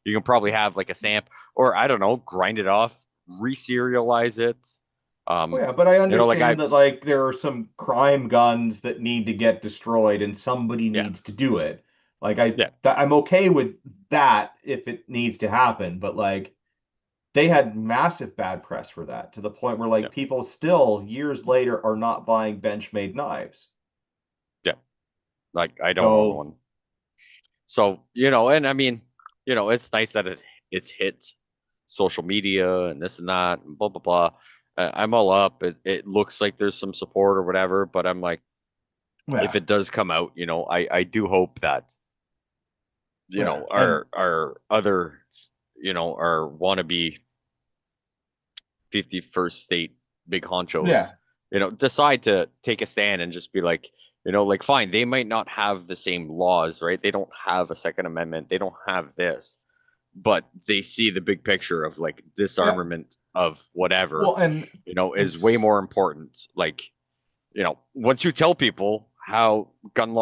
can probably have like a stamp or I don't know, grind it off, reserialize it. Well, yeah, but I Like understand I've, that like there are some crime guns that need to get destroyed and somebody yeah, needs to do it. Like yeah, I'm okay with that if it needs to happen, but like they had massive bad press for that to the point where yeah, like people still years later are not buying Benchmade knives. yeah. Like I don't own So one. So, and I mean, it's nice that it's hit social media and this and that and blah blah blah. I'm all up. It looks like there's some support or whatever, but I'm like, if yeah, it does come out, I do hope that, yeah, and our other, our wannabe 51st state big honchos, yeah, decide to take a stand and just be like, like fine, they might not have the same laws, right? They don't have a Second Amendment. They don't have this, but they see the big picture of like yeah. disarmament of whatever, Well, and is way it's more important. Like, once you tell people how gun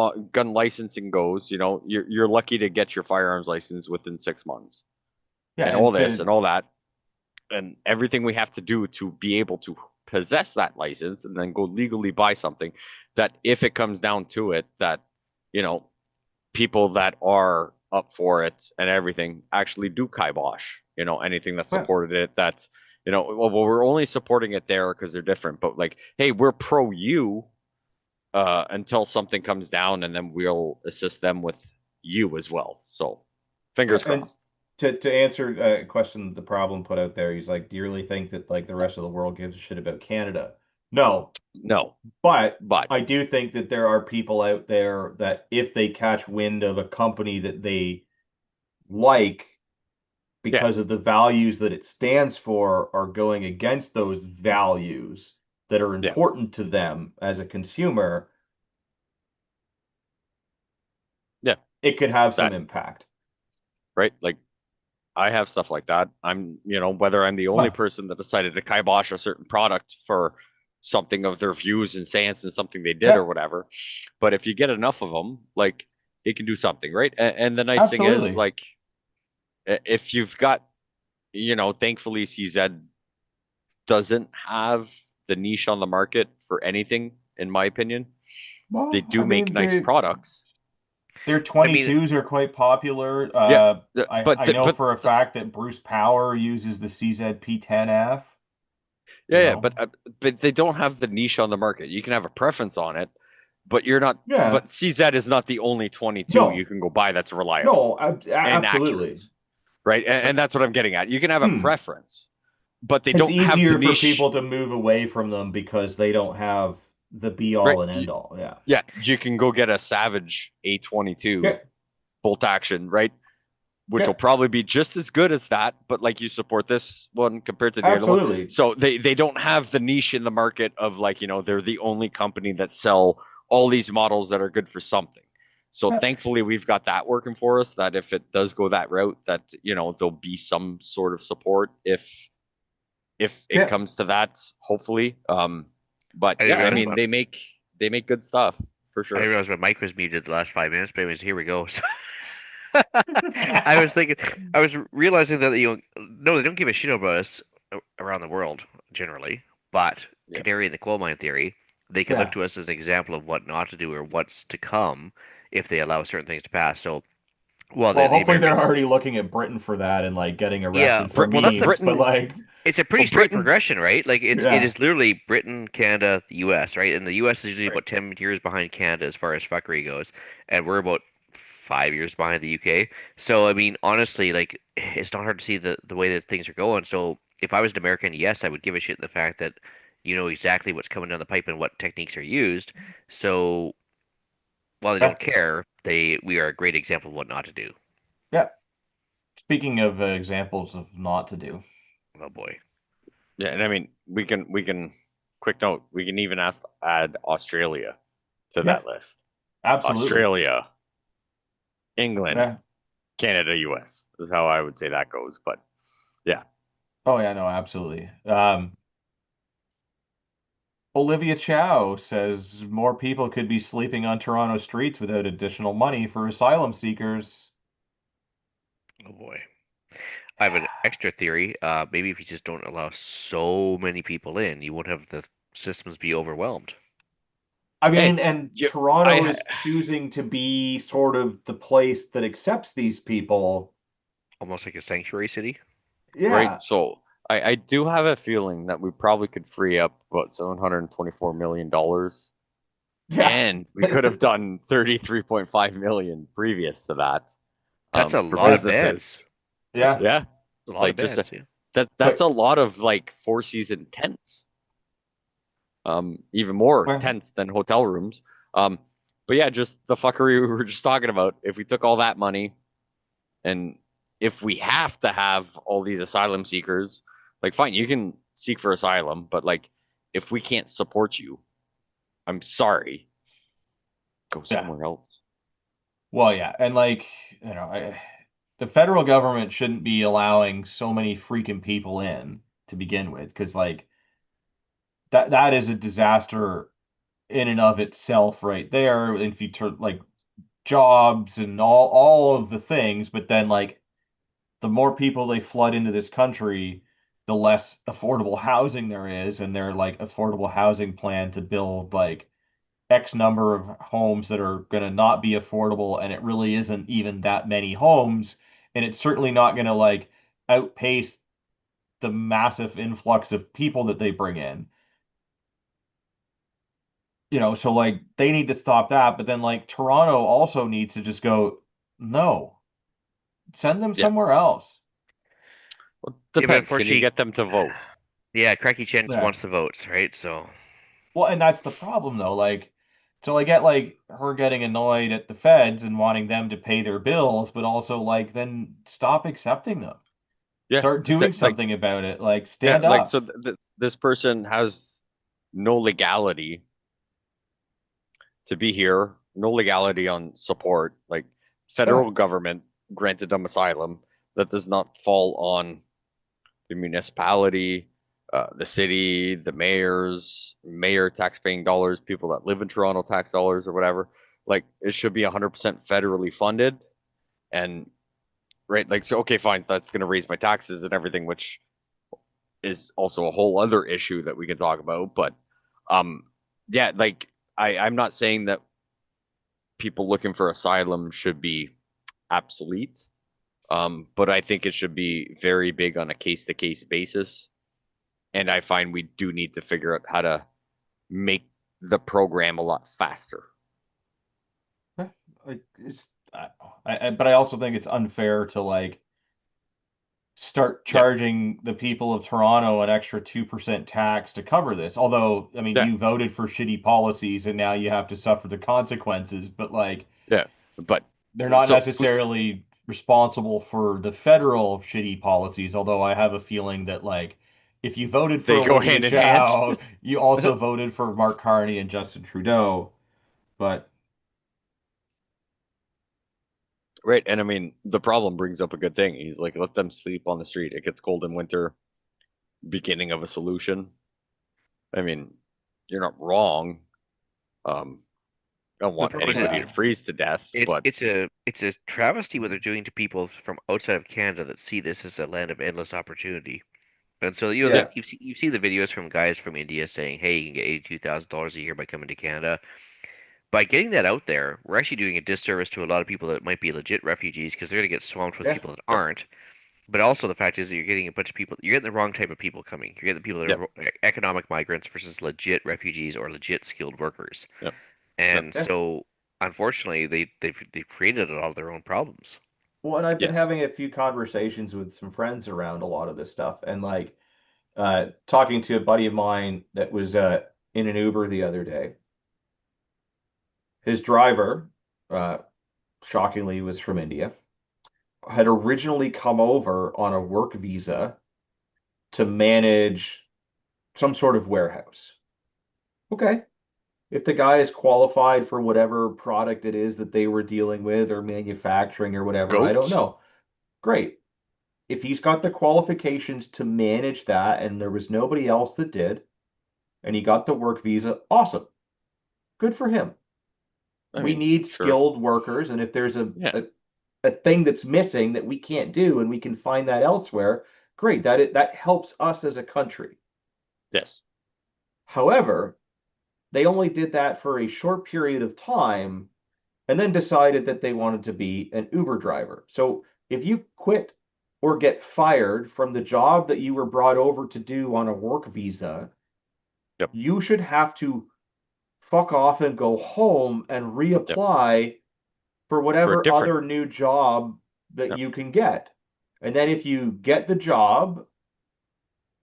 licensing goes, you're lucky to get your firearms license within 6 months, yeah, and all and this to and all that, and everything we have to do to be able to possess that license and then go legally buy something that if it comes down to it that you know people that are up for it and everything actually do kibosh, anything that yeah. supported it, that well, we're only supporting it there because they're different, but like, hey, we're pro you until something comes down and then we'll assist them with you as well. So Yeah, fingers and crossed. to answer a question the problem put out there, he's like, do you really think that like the rest of the world gives a shit about Canada? No, No, but but I do think that there are people out there that if they catch wind of a company that they like yeah, because of the values that it stands for are going against those values that are yeah, important to them as a consumer, yeah, it could have some that, impact. right? Like I have stuff like that. I'm, whether I'm the only Well, person that decided to kibosh a certain product for something of their views and stance and something they did yeah, or whatever. But if you get enough of them, like it can do something, right? And the nice thing is, absolutely. like, if you've got, thankfully CZ doesn't have the niche on the market for anything, in my opinion. They Well, I do make mean, nice products. their I mean, 22s are quite popular. Yeah, I know but for a fact that Bruce Power uses the CZP10F. Yeah, you yeah, know? but they don't have the niche on the market. You can have a preference on it, but you're not. Yeah. But CZ is not the only 22 you No. can go buy that's reliable No, and accurate, absolutely. right? And But that's what I'm getting at. You can have a hmm, preference, but they it's don't have the easier for niche, people to move away from them because they don't have the be right? all and end all. Yeah. Yeah, you can go get a Savage A22 Yeah. bolt action, right? Which will Yeah. probably be just as good as that, but like you support this one compared to the other one. Absolutely. So they don't have the niche in the market of like, they're the only company that sell all these models that are good for something. So Yeah. thankfully we've got that working for us, that if it does go that route, that there'll be some sort of support if it Yeah. comes to that, hopefully. But I didn't yeah, I realize mean they make good stuff for I sure. didn't realize my mic was muted the last 5 minutes, but anyways, here we go. So I was thinking, I was realizing that no, they don't give a shit about us around the world generally, but Yeah. Canary in the coal mine theory, they can look Yeah. to us as an example of what not to do or what's to come if they allow certain things to pass. So, well, Well, the hopefully they're Americans, already looking at Britain for that and like getting yeah, arrested for well, that's the memes, but Britain, like, it's a pretty well, straight Britain, progression, right? Like it yeah. is literally Britain, Canada, the US, right? And the US is usually right? about 10 years behind Canada as far as fuckery goes, and we're about 5 years behind the UK. So I mean, honestly, like it's not hard to see the way that things are going. So if I was an American, yes, I would give a shit the fact that you know exactly what's coming down the pipe and what techniques are used. So while they Yeah. don't care, we are a great example of what not to do. Yeah. Speaking of examples of not to do. Oh boy. Yeah, and I mean, we can quick note, we can even add Australia to Yeah. that list. Absolutely. Australia, England, Yeah. Canada, US is how I would say that goes. But yeah, Oh yeah, no, absolutely. Olivia Chow says more people could be sleeping on Toronto streets without additional money for asylum seekers. Oh boy. I have an extra theory. Maybe if you just don't allow so many people in, you won't have the systems be overwhelmed. I hey, mean, and you, Toronto I is choosing to be sort of the place that accepts these people. Almost like a sanctuary city. right. Yeah. So I do have a feeling that we probably could free up about $724 million, Yeah. and we could have done 33.5 million previous to that, That's a for lot of But beds. businesses. That's yeah, Yeah, a lot of like just beds. Yeah. that's but a lot of like four-season tents, even more well, tents than hotel rooms. Um, but yeah, just the fuckery we were just talking about. If we took all that money, and if we have to have all these asylum seekers, like fine, you can seek for asylum, but like if we can't support you, I'm sorry, go yeah. somewhere else. Well, yeah, and like, the federal government shouldn't be allowing so many freaking people in to begin with, because like that is a disaster in and of itself right there. If you turn like jobs and all of the things, but then like the more people they flood into this country, the less affordable housing there is, and their like affordable housing plan to build like X number of homes that are going to not be affordable, and it really isn't even that many homes, and it's certainly not going to like outpace the massive influx of people that they bring in. So like they need to stop that, but then like Toronto also needs to just go, no, send them Yeah, somewhere else. well, Yeah, but depends. Can you unfortunately, get them to vote? yeah, Cracky Chen just Yeah. wants the votes, right? So, Well, and that's the problem though. Like, so I get like her getting annoyed at the feds and wanting them to pay their bills, but also like then stop accepting them. Yeah, Start that's it. doing Like, something about it. Like yeah, stand like up. so this person has no legality to be here, no legality on support. Like Yeah. federal government granted them asylum. That does not fall on the municipality, the city, the mayor tax-paying dollars, people that live in Toronto tax dollars or whatever. Like it should be 100% federally funded, and right, like so. Okay, fine, that's going to raise my taxes and everything, which is also a whole other issue that we can talk about. But um, yeah, like I'm not saying that people looking for asylum should be obsolete. But I think it should be very big on a case to case basis. And I find we do need to figure out how to make the program a lot faster. But I also think it's unfair to like start Yeah. charging the people of Toronto an extra 2% tax to cover this. Although, I mean, Yeah. you voted for shitty policies and now you have to suffer the consequences, but like Yeah. But they're not so necessarily responsible for the federal shitty policies, although I have a feeling that like if you voted for they go Olivia hand in hand. Chow, you also voted for Mark Carney and Justin Trudeau. But Right. And I mean, the problem brings up a good thing. He's like, let them sleep on the street. It gets cold in winter, beginning of a solution. I mean, you're not wrong. I don't The want problem is anybody yeah, to freeze to death, but it's a travesty what they're doing to people from outside of Canada that see this as a land of endless opportunity. And so yeah, you see the videos from guys from India saying, "Hey, you can get $82,000 a year by coming to Canada." By getting that out there, we're actually doing a disservice to a lot of people that might be legit refugees because they're going to get swamped with yeah, people that yep, aren't. But also the fact is that you're getting a bunch of people, you're getting the wrong type of people coming. You're getting the people that yep, are economic migrants versus legit refugees or legit skilled workers. yep, yep, And yeah. so, unfortunately, they've created a lot of their own problems. Well, and I've been yes. having a few conversations with some friends around a lot of this stuff, and like talking to a buddy of mine that was in an Uber the other day. His driver, uh, shockingly, was from India, had originally come over on a work visa to manage some sort of warehouse. Okay. If the guy is qualified for whatever product it is that they were dealing with or manufacturing or whatever, I don't Goat? know. Great. If he's got the qualifications to manage that and there was nobody else that did, and he got the work visa, awesome. Good for him. I We mean, need sure. skilled workers, and if there's Yeah. a thing that's missing that we can't do and we can find that elsewhere, great. That helps us as a country. Yes. However, they only did that for a short period of time and then decided that they wanted to be an Uber driver. So if you quit or get fired from the job that you were brought over to do on a work visa, Yep. you should have to fuck off and go home and Yep. reapply for For a whatever different. other new job that Yep. you can get. And then if you get the job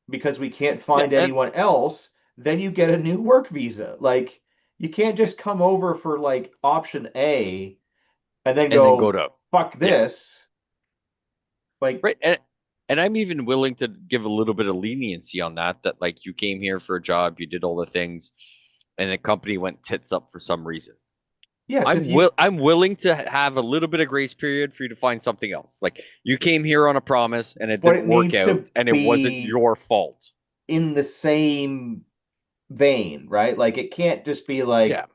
because we can't Yeah. find anyone else, then you get a new work visa. Like you can't just come over for like option A and then And then go go to, fuck yeah. this. Like Right. And I'm even willing to give a little bit of leniency on that, that like you came here for a job, you did all the things, and the company went tits up for some reason. yes, if you I'm willing to have a little bit of grace period for you to find something else. Like you came here on a promise and it but didn't it work needs to out and it wasn't be your fault. in the same vein, right? Like it can't just be like, Yeah.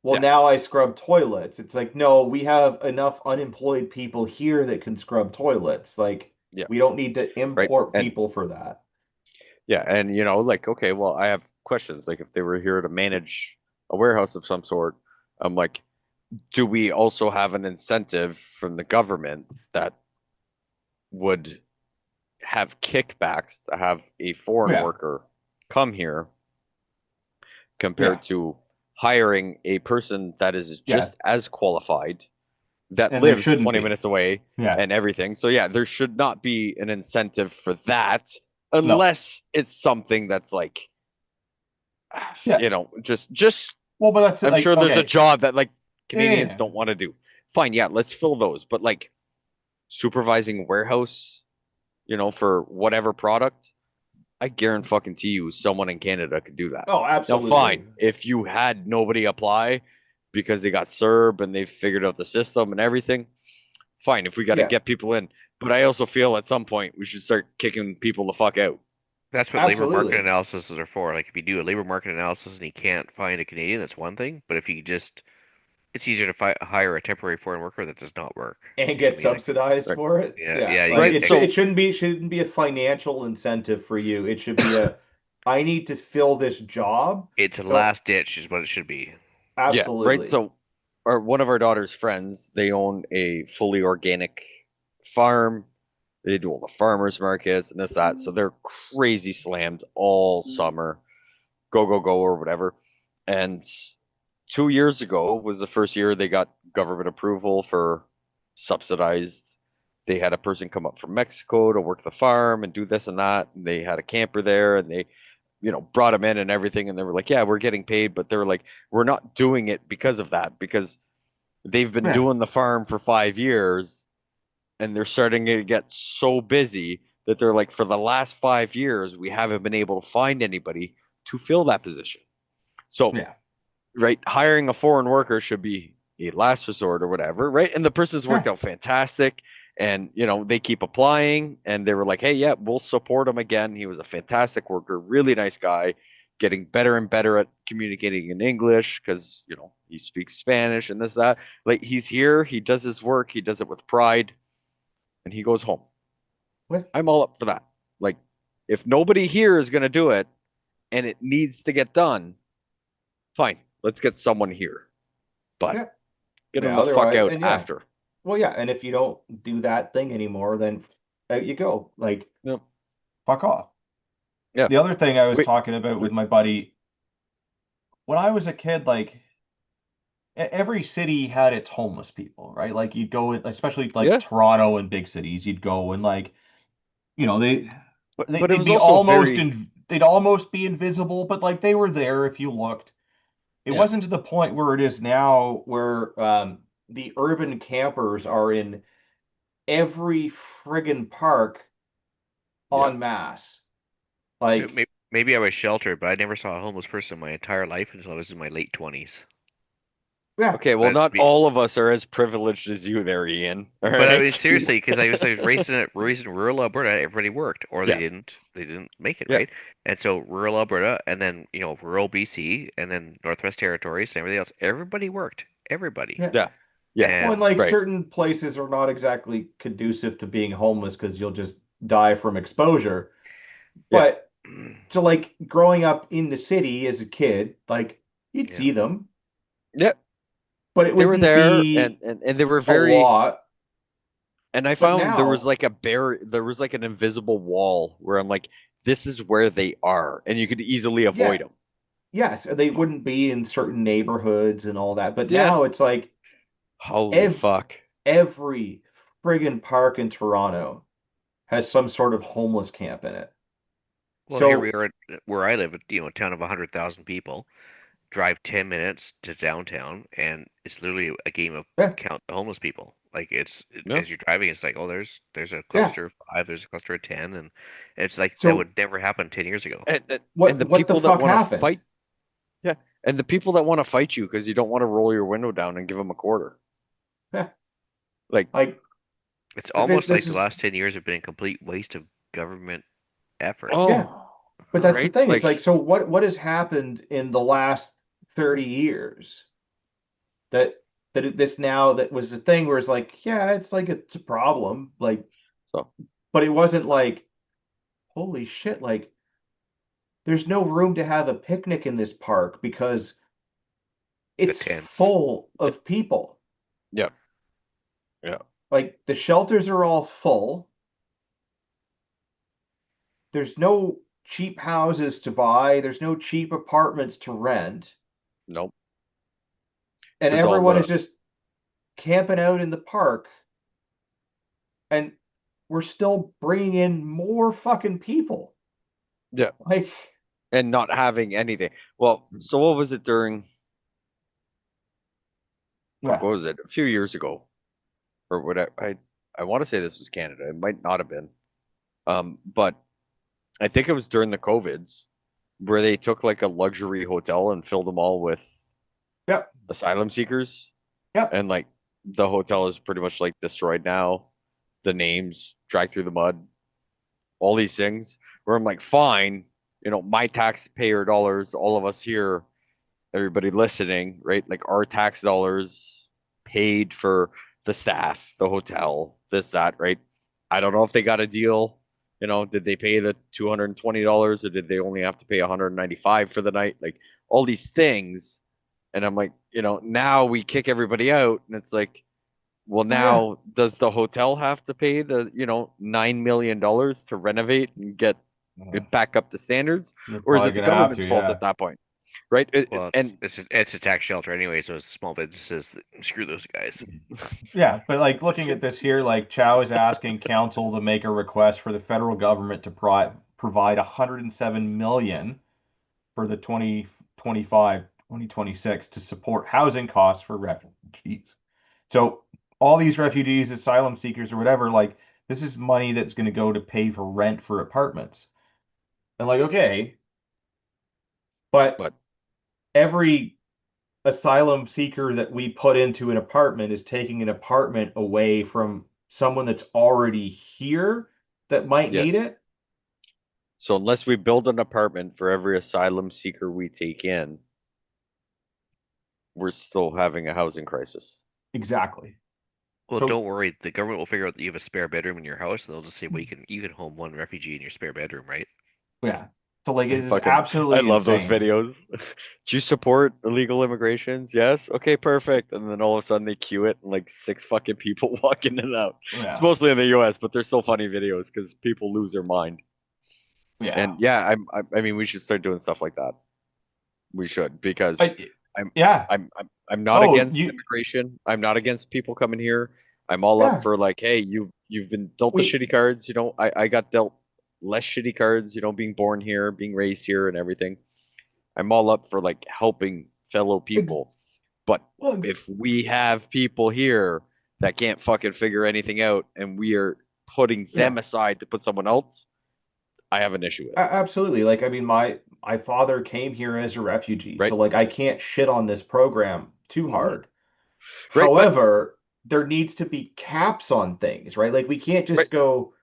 well, Yeah. now I scrub toilets. It's like, no, we have enough unemployed people here that can scrub toilets. Like, Yeah. we don't need to Right. import And people for that. yeah, and like, okay, well, I have questions. Like if they were here to manage a warehouse of some sort, I'm like, do we also have an incentive from the government that would have kickbacks to have a foreign Yeah, worker come here yeah, compared to hiring a person that is yeah. just as qualified that And there lives shouldn't 20 be. minutes away Yeah, and everything. So yeah, there should not be an incentive for that no. unless it's something that's like, Yeah. just Well, but that's it. I'm Like, sure there's a okay. job that like Yeah, yeah, Canadians yeah. don't want to do. Fine, yeah, let's fill those. But like supervising warehouse, for whatever product, I guarantee you someone in Canada could do that. Oh, Now, absolutely. fine, if you had nobody apply because they got CERB and they figured out the system and everything, fine, if we got to Yeah, get people in. But I also feel at some point we should start kicking people the fuck out. That's what labor market absolutely. analysis are for. Like if you do a labor market analysis and you can't find a Canadian, that's one thing. But if you just, it's easier to hire a temporary foreign worker that does not work. And You know what get I mean? Like, subsidized Right. for it. yeah, Yeah, yeah, you like get Right. So, it shouldn't be a financial incentive for you. It should be a I need to fill this job. it's a So last ditch is what it should be. yeah, right. absolutely. So, one of our daughter's friends, they own a fully organic farm. They do all the farmers markets and this, that. So they're crazy slammed all summer. Go, go, go, or whatever. And 2 years ago was the first year they got government approval for subsidized. They had a person come up from Mexico to work the farm and do this and that. And they had a camper there and they, brought him in and everything. And they were like, yeah, we're getting paid. But they were like, we're not doing it because of that, because they've been Yeah. doing the farm for 5 years and they're starting to get so busy that they're like, for the last 5 years, we haven't been able to find anybody to fill that position. So, Yeah. right, hiring a foreign worker should be a last resort or whatever, right? And the person's worked out fantastic. And, they keep applying and they were like, hey, yeah, we'll support him again. He was a fantastic worker, really nice guy, getting better and better at communicating in English because, he speaks Spanish and this, that. Like, he's here, he does his work, he does it with pride, and he goes home. What? I'm all up for that. Like, if nobody here is going to do it and it needs to get done, fine, let's get someone here. But Yeah. get them Yeah, the fuck otherwise- out and yeah. after. Well, yeah, and if you don't do that thing anymore, then out you go. Like, Yep. fuck off. Yeah. The other thing I was Wait. talking about with my buddy, when I was a kid, like every city had its homeless people, right? Like you'd go, especially like Yeah. Toronto and big cities, you'd go and like, they But they it they'd was be also almost very they'd almost be invisible, but like they were there if you looked. It Yeah. wasn't to the point where it is now, where the urban campers are in every friggin' park Yeah. en masse. So Like, maybe I was sheltered, but I never saw a homeless person my entire life until I was in my late 20s. yeah, Okay, well, But not be- all of us are as privileged as you there, Ian. All But I mean, right? seriously, because I was raised in rural Alberta, everybody worked, or Yeah. they didn't make it, Yeah. right? And so rural Alberta, and then rural BC, and then Northwest Territories, and everything else, everybody worked, everybody. yeah. Yeah. Yeah. Well, and And like Right. certain places are not exactly conducive to being homeless because you'll just die from exposure. Yeah. But so like growing up in the city as a kid, like you'd Yeah. see them, Yeah. but it They were wouldn't there be and they were a very lot. and I But found there was now, like there was like an invisible wall where I'm like, this is where they are, and you could easily avoid yeah, them. yes, they wouldn't be in certain neighborhoods and all that. But Yeah. now it's like Holy fuck. every friggin' park in Toronto has some sort of homeless camp in it. well, here we So are where I live, a town of 100,000 people. Drive 10 minutes to downtown, and it's literally a game of yeah, count the homeless people. Like No. as you're driving, it's like, oh, there's a yeah. cluster of 5, there's a cluster of 10, and it's like that So would never happen 10 years ago. And the what the people that fuck want to happened? fight, yeah, and the people that want to fight you because you don't want to roll your window down and give them a quarter. Yeah, Like, like It's this, almost like this the is last 10 years have been a complete waste of government effort. yeah. oh, But that's the right? thing. It's Like, like, so what has happened in the last 30 years that this now that was a thing where it's like, yeah, it's like it's a problem, like, so but it wasn't like, holy shit, like there's no room to have a picnic in this park because The it's tents. full of people. yeah, yeah, Like the shelters are all full. There's no cheap houses to buy. There's no cheap apartments to rent. nope. And There's all everyone is the just camping out in the park. And we're still bringing in more fucking people. yeah, Like, and not having anything. Well, so what was it during? Fuck, yeah, what was it? A few years ago, or what? I want to say this was Canada. It might not have been. But I think it was during the COVIDs where they took like a luxury hotel and filled them all with yep, asylum seekers, yep. and like the hotel is pretty much like destroyed now. The names dragged through the mud, all these things. Where I'm like, fine, my taxpayer dollars, all of us here, everybody listening, right? Like our tax dollars paid for the staff, the hotel, this, that, right? I don't know if they got a deal. Did they pay the $220 or did they only have to pay 195 for the night? Like all these things. And I'm like, now we kick everybody out and it's like, Well, yeah. now does the hotel have to pay the, $9 million to renovate and get it back up to standards? They're Or is probably it the gonna have government's to, fault yeah. at that point? Right? Well, And it's a tax shelter anyway, so it's small businesses. Screw those guys. Yeah, but like looking at this here, like Chow is asking council to make a request for the federal government to provide 107 million for the 2025-2026 to support housing costs for refugees. So all these refugees, asylum seekers, or whatever, like this is money that's going to go to pay for rent for apartments. And like, okay, but but every asylum seeker that we put into an apartment is taking an apartment away from someone that's already here that might need yes. it. So unless we build an apartment for every asylum seeker we take in, we're still having a housing crisis. Exactly. Well, So don't worry. The government will figure out that you have a spare bedroom in your house, and they'll just say, "Well, you can home one refugee in your spare bedroom, right?" yeah. So like I it is I absolutely love those insane. videos. Do you support illegal immigrations? Yes. Okay, perfect. And then all of a sudden they queue it and like six fucking people walk in and out. It's Yeah. mostly in the US, but they're still funny videos because people lose their mind. Yeah. And yeah, I mean we should start doing stuff like that. We should because I, I'm yeah. I'm not Oh, against you immigration. I'm not against people coming here. I'm all up yeah. for like, hey, you've been dealt the We shitty cards. I got dealt less shitty cards. Being born here, being raised here, and everything. I'm all up for like helping fellow ex- people. But well, if we have people here that can't fucking figure anything out, and we are putting yeah. them aside to put someone else, I have an issue with it. Absolutely. Like, I mean, my father came here as a refugee, Right? so like I can't shit on this program too Mhm. hard. Right. But However, there needs to be caps on things, right? Like we can't right. just go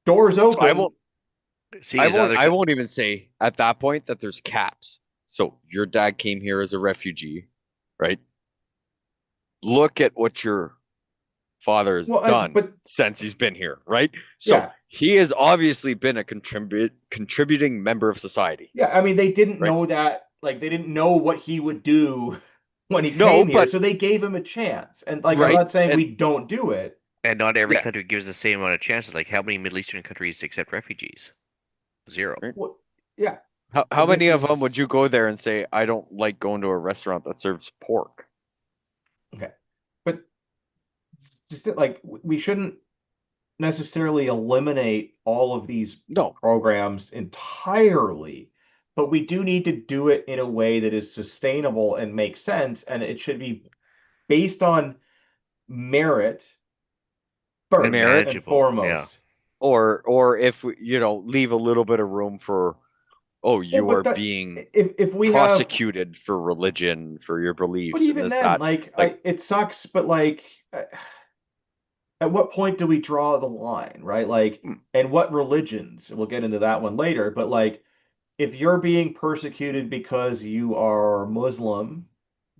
doors So I open. won't. See, is another I won't even say at that point that there's caps. So your dad came here as a refugee, right? Look at what your father has Well, done but since he's been here, right? So yeah, he has obviously been a contributing member of society, yeah. I mean, they didn't right? know that. Like, they didn't know what he would do when he No, came here, but so they gave him a chance. And like, I'm right, not saying and we don't do it. and not every yeah, country gives the same amount of chances. Like, how many Middle Eastern countries accept refugees? Zero. right. What? Yeah, How and many this of them would is you go there and say, I don't like going to a restaurant that serves pork? okay. But it's just like we shouldn't necessarily eliminate all of these No. programs entirely, but we do need to do it in a way that is sustainable and makes sense, and it should be based on merit And first Merit, and manageable. Yeah. foremost. or if we, leave a little bit of room for, oh, Well, you are but that being if we have, prosecuted for religion, for your but beliefs, and even this, then, that. like Like, it sucks, but like at what point do we draw the line, right? Like, hmm, and what religions? We'll get into that one later, but like if you're being persecuted because you are Muslim,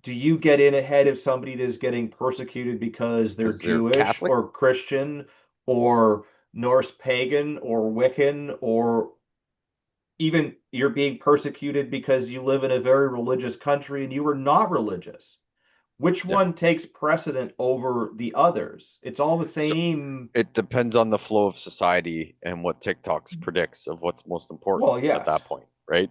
do you get in ahead of somebody that's getting persecuted because they're because they're Jewish Catholic. or Christian or Norse pagan or Wiccan, or even you're being persecuted because you live in a very religious country and you are not religious? Which Yeah. one takes precedent over the others? It's all the So same. it depends on the flow of society and what TikToks predicts of what's most important Well, at yes, that point, right?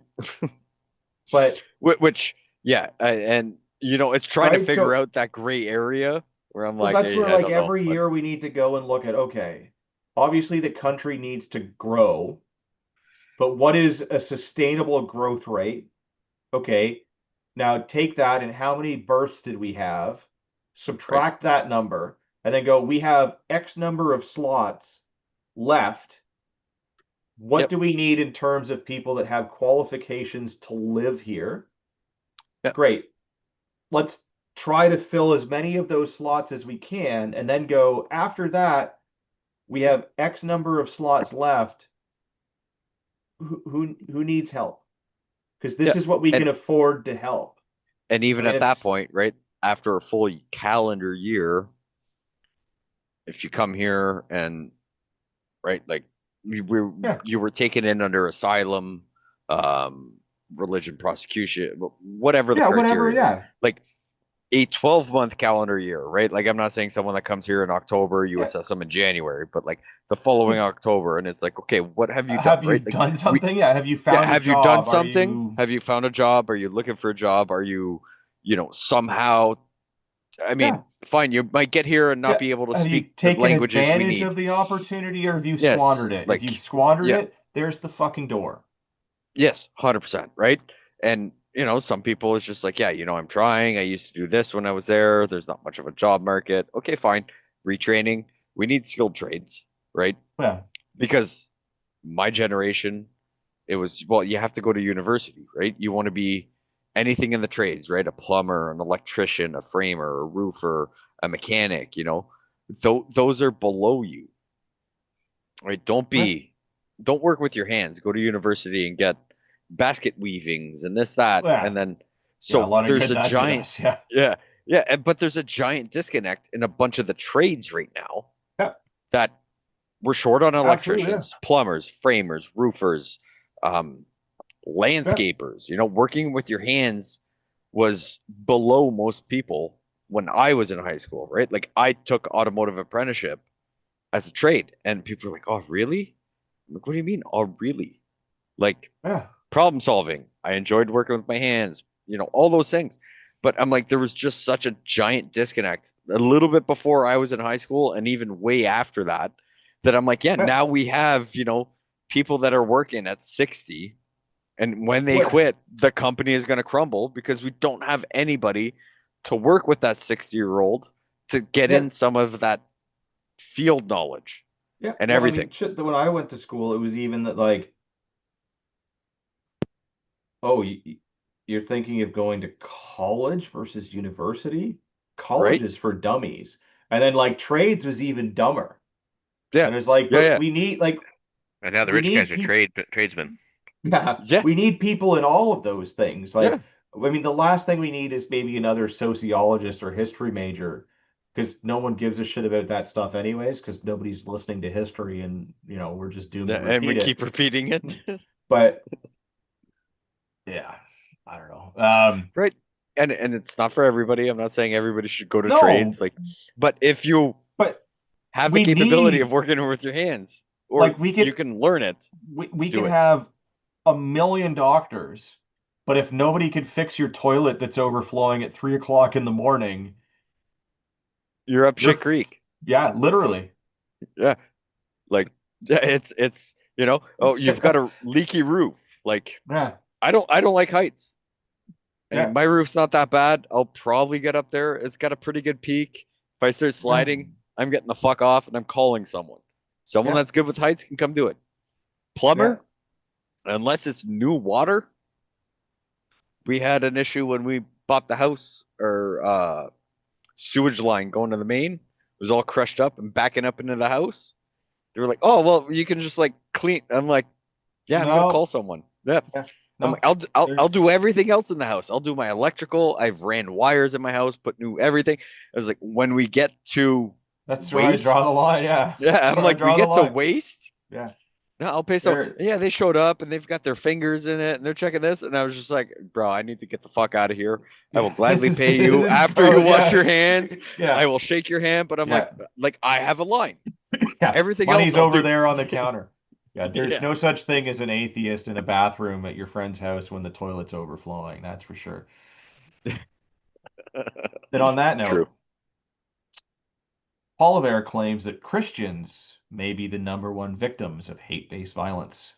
but Which, yeah, and it's trying to right. figure So out that gray area where I'm well, like, that's hey, where I like don't know, every but year we need to go and look at, okay, obviously the country needs to grow, but what is a sustainable growth rate? Okay, now take that and how many births did we have? right, Subtract that number and then go, we have X number of slots left. What yep, do we need in terms of people that have qualifications to live here? yeah, Great. Let's try to fill as many of those slots as we can and then go after that we have X number of slots left. Who needs help? Because yeah, this is what we and can afford to help. I even mean, at that it's point, right, after a full calendar year, if you come here and right, like yeah, you were taken in under asylum, um, religion prosecution, whatever the yeah, whatever, criteria is, yeah, like a 12-month calendar year, right? Like I'm not saying someone that comes here in October, you Yeah. assess them in January, but like the following October, and it's like, okay, what have you done, Have you right? Like done we, something? Yeah. Have you yeah, found a have you done job? Are something? you? Have you found a job? Are you looking for a job? Are you, somehow, I Yeah. mean, fine, you might get here and not Yeah. be able to Have you speak the taken languages we advantage need. of the opportunity or have you Yes, squandered it? If you've like, squandered yeah, it, there's the fucking door. yes, 100%, right? And, some people it's just like, yeah, I'm trying. I used to do this when I was there. There's not much of a job market. Okay, fine. Retraining. We need skilled trades, right? Yeah. Because my generation, it was, well, you have to go to university, right? You want to be anything in the trades, right? A plumber, an electrician, a framer, a roofer, a mechanic, those are below you, right? Yeah. Don't work with your hands. Go to university and get basket weavings and this, that. Yeah. And then, Yeah. A so lot of there's good a that shit giant, does. Yeah. yeah, yeah. But there's a giant disconnect in a bunch of the trades right now Yeah. that we're short on Absolutely. Yeah. electricians, plumbers, framers, roofers, um, Yeah. landscapers. Working with your hands was below most people when I was in high school, right? Like I took automotive apprenticeship as a trade, and people are like, "Oh, really?" I'm like, what do you mean? Oh, really? Like Yeah. problem solving. I enjoyed working with my hands, all those things. But I'm like, there was just such a giant disconnect a little bit before I was in high school and even way after that, that I'm like, yeah, Yeah. now we have, people that are working at 60. And when they Well, quit, the company is going to crumble because we don't have anybody to work with that 60-year-old to get yeah. in some of that field knowledge Yeah. and Well, I mean, everything. shit, that when I went to school, it was even that, like, oh, you're thinking of going to college versus university? College Right? is for dummies. And then, like, trades was even dumber. Yeah. And it's like, Yeah. but Yeah. we need, like, And now the we rich need guys are people. tradesmen. Yeah, Yeah. we need people in all of those things. Yeah. Like, I mean, the last thing we need is maybe another sociologist or history major, because no one gives a shit about that stuff anyways, because nobody's listening to history and, we're just doomed Yeah. to And we repeat it. keep repeating it. But yeah, I don't know. Right. And it's not for everybody. I'm not saying everybody should go to No, trades. Like, but if you but have the we capability of need, working with your hands, or like, we you could, can learn it, we do could it. have a million doctors, but if nobody could fix your toilet that's overflowing at 3 o'clock in the morning, You're up you're, shit creek. yeah, literally. Yeah. Like, yeah, it's oh, you've got a leaky roof. Like, Yeah, I don't like heights. And yeah, my roof's not that bad. I'll probably get up there. It's got a pretty good peak. If I start yeah, sliding, I'm getting the fuck off and I'm calling someone. Someone yeah, that's good with heights can come do it. yeah. Plumber, unless it's new water, we had an issue when we bought the house, or sewage line going to the main. It was all crushed up and backing up into the house. They were like, "Oh, well, you can just like clean." I'm like, "Yeah, I'm gonna call No, someone." Yeah. yeah, I'm like, no. I'll do There's everything else in the house. I'll do my electrical. I've ran wires in my house, put new everything. I was like, when we get to that's where I draw the waste, line. Yeah, yeah, that's I'm where I like, we draw the get to line. waste. Yeah, No, I'll pay so. there. Yeah, they showed up and they've got their fingers in it and they're checking this, and I was just like, bro, I need to get the fuck out of here. I will Yeah, gladly pay this you is after you going. wash Yeah, your hands. yeah, I will shake your hand, but I'm yeah, like I have a line. yeah. Everything else Money's I'll over do. there on the counter. Yeah, there's Yeah. no such thing as an atheist in a bathroom at your friend's house when the toilet's overflowing. That's for sure. And on that True. note, Oliver claims that Christians may be the number one victims of hate-based violence.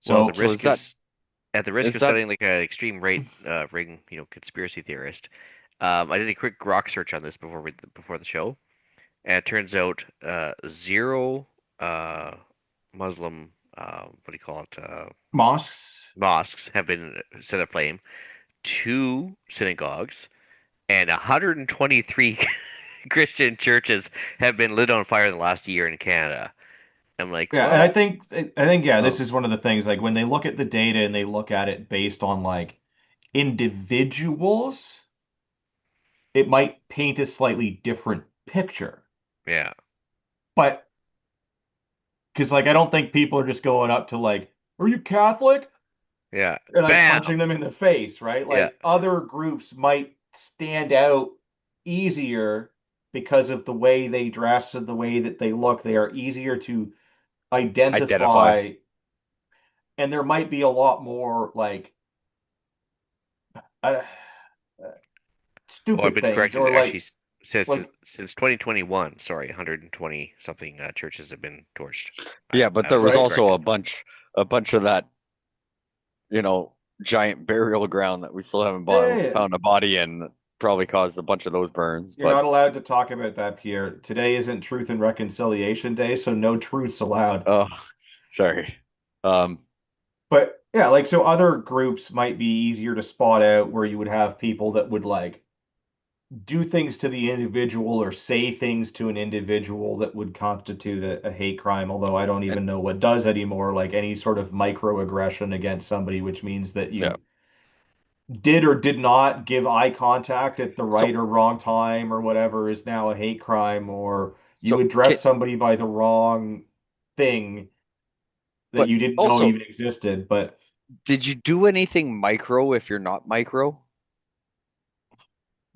Well, So, So at the risk is of that sounding like an extreme right ring, conspiracy theorist, I did a quick grok search on this before the show, and it turns out zero Muslim what do you call it mosques. mosques have been set aflame, two synagogues, and 123 Christian churches have been lit on fire in the last year in Canada. I'm like, Yeah, and I well, think I think yeah, this oh, is one of the things like when they look at the data and they look at it based on like individuals, it might paint a slightly different picture. yeah, But because like I don't think people are just going up to like, "Are you Catholic?" yeah, and like bam, punching them in the face, right? yeah, Like other groups might stand out easier because of the way they dress and the way that they look. They are easier to Identify. identify, and there might be a lot more like uh, Oh, I've stupid been things corrected. or Actually, like since like 2021, sorry, 120 something churches have been torched. Yeah, but I there was was right. also corrected. a bunch of that, you know, giant burial ground that we still haven't Yeah, found a body in that probably caused a bunch of those burns. you're But not allowed to talk about that, Pierre. Today isn't Truth and Reconciliation Day, so no truths allowed. oh, sorry. Um, But yeah, like so other groups might be easier to spot out where you would have people that would like do things to the individual or say things to an individual that would constitute a hate crime, although I don't and even know what does anymore, like any sort of microaggression against somebody, which means that yeah. you did or did not give eye contact at the So right or wrong time or whatever is now a hate crime, or you so address somebody by the wrong thing that but you didn't know also, even existed. But did you do anything micro if you're not micro?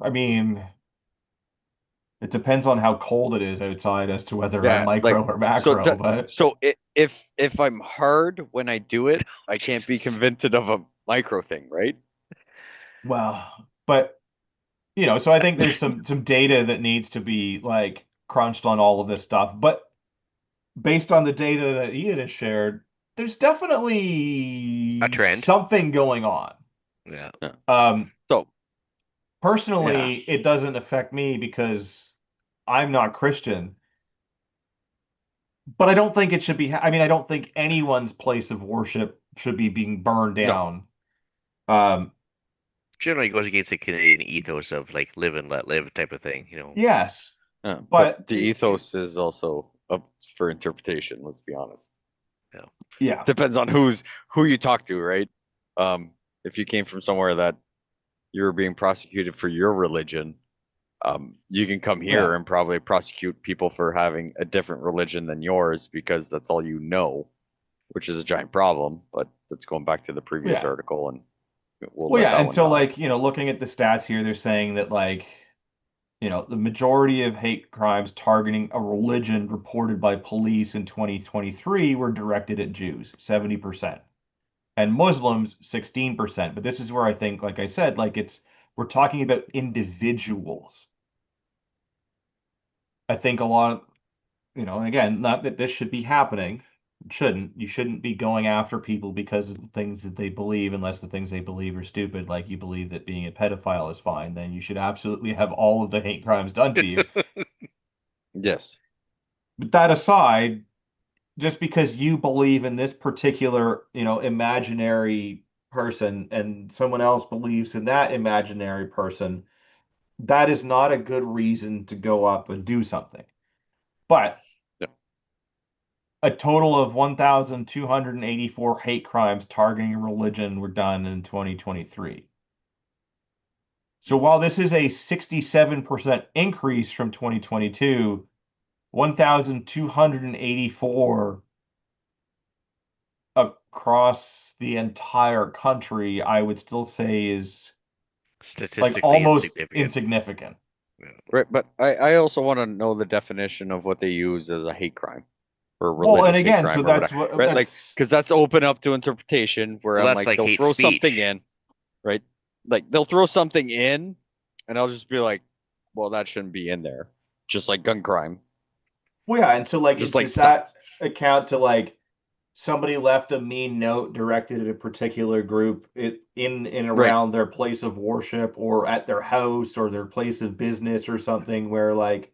I mean, it depends on how cold it is outside as to whether I'm Yeah, like micro or so macro, but if I'm hard when I do it, I can't be Jesus. convinced of a micro thing, right? well, but so I think there's some data that needs to be like crunched on all of this stuff. But based on the data that Ian has shared, there's A definitely trend. something going on. Yeah. Yeah. Um, So yeah. Personally, it doesn't affect me because I'm not Christian, but I don't think it should be. I mean, I don't think anyone's place of worship should be being burned No. down. Um, Generally goes against the Canadian ethos of like live and let live type of thing, you know. yes, But but the ethos is also up for interpretation, let's be honest. Yeah. yeah, Depends on who you talk to, right? Um, if you came from somewhere that you were being prosecuted for your religion, you can come yeah, here and probably prosecute people for having a different religion than yours because that's all you know, which is a giant problem. But that's going back to the previous yeah. article, and we'll Well, let yeah, that and one so die. like, looking at the stats here, they're saying that like, the majority of hate crimes targeting a religion reported by police in 2023 were directed at Jews, 70%, and Muslims, 16%. But this is where I think, like I said, like we're talking about individuals. I think a lot of, and again, not that this should be happening. It shouldn't. You shouldn't be going after people because of the things that they believe, unless the things they believe are stupid. Like you believe that being a pedophile is fine, then you should absolutely have all of the hate crimes done to you. Yes. But that aside, just because you believe in this particular, imaginary person and someone else believes in that imaginary person, that is not a good reason to go up and do something. But Yeah. a total of 1,284 hate crimes targeting religion were done in 2023. So while this is a 67% increase from 2022, 1,284 across the entire country, I would still say is like Statistically almost insignificant. insignificant. Yeah. Right. But I also want to know the definition of what they use as a hate crime or Well, and religious hate again, so crime or that's whatever. what Right. Like, that's because that's open up to interpretation where Well, I'm that's like, like they'll hate throw something speech. in, right? Like, they'll throw something in, and I'll just be like, well, that shouldn't be in there. Just like gun crime, well, yeah, and so like just like does that stunts. account to like somebody left a mean note directed at a particular group in and Right. around their place of worship or at their house or their place of business or something where like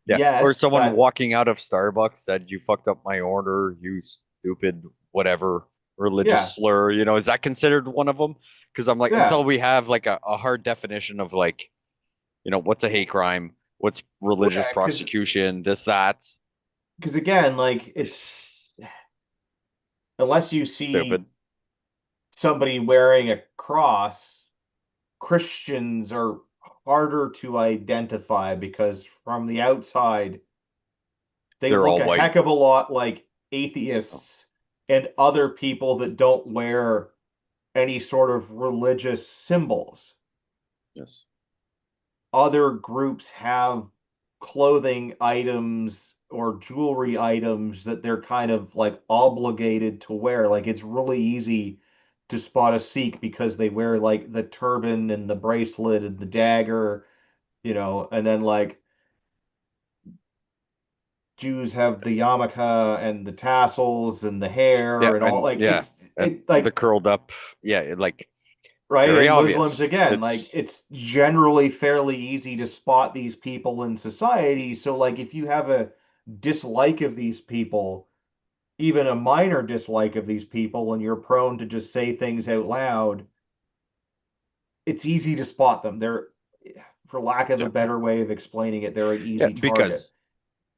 Yeah. Or yes, someone that walking out of Starbucks said, you fucked up my order, you stupid, whatever religious yeah, slur. Is that considered one of them? Because I'm like, yeah. until we have like a hard definition of like, what's a hate crime, what's Well, religious yeah, prosecution, this, that, because again, like it's unless you see stupid. somebody wearing a cross, Christians are harder to identify because from the outside, they They're look all a white. heck of a lot like Oh, atheists and other people that don't wear any sort of religious symbols. yes. other groups have clothing items or jewelry items that they're kind of like obligated to wear. Like it's really easy to spot a Sikh because they wear like the turban and the bracelet and the dagger, and then like Jews have the yarmulke and the tassels and the Yeah, hair and all and like yeah, it's and it the like curled up. Yeah, like it's right? very And Muslims obvious. again, like It's it's generally fairly easy to spot these people in society. So like if you have a dislike of these people, even a minor dislike of these people, and you're prone to just say things out loud, it's easy to spot them. They're, for lack of a yeah, better way of explaining it, they're an yeah, easy target. because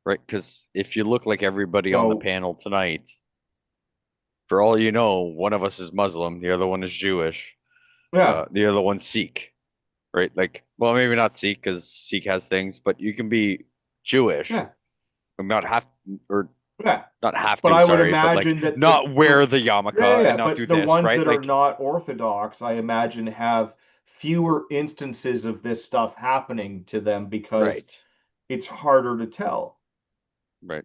right, because if you look like everybody on the So panel tonight, for all you know, one of us is Muslim, the other one is Jewish, yeah, the other one's Sikh, right? Like, well, maybe not Sikh because Sikh has things, but you can be Jewish, yeah, not have or yeah. not have But to, I would sorry, but like imagine that not wear the yarmulke yeah, and not but do the this, ones right? that are Like, not Orthodox, I imagine, have fewer instances of this stuff happening to them because right, it's harder to tell. right,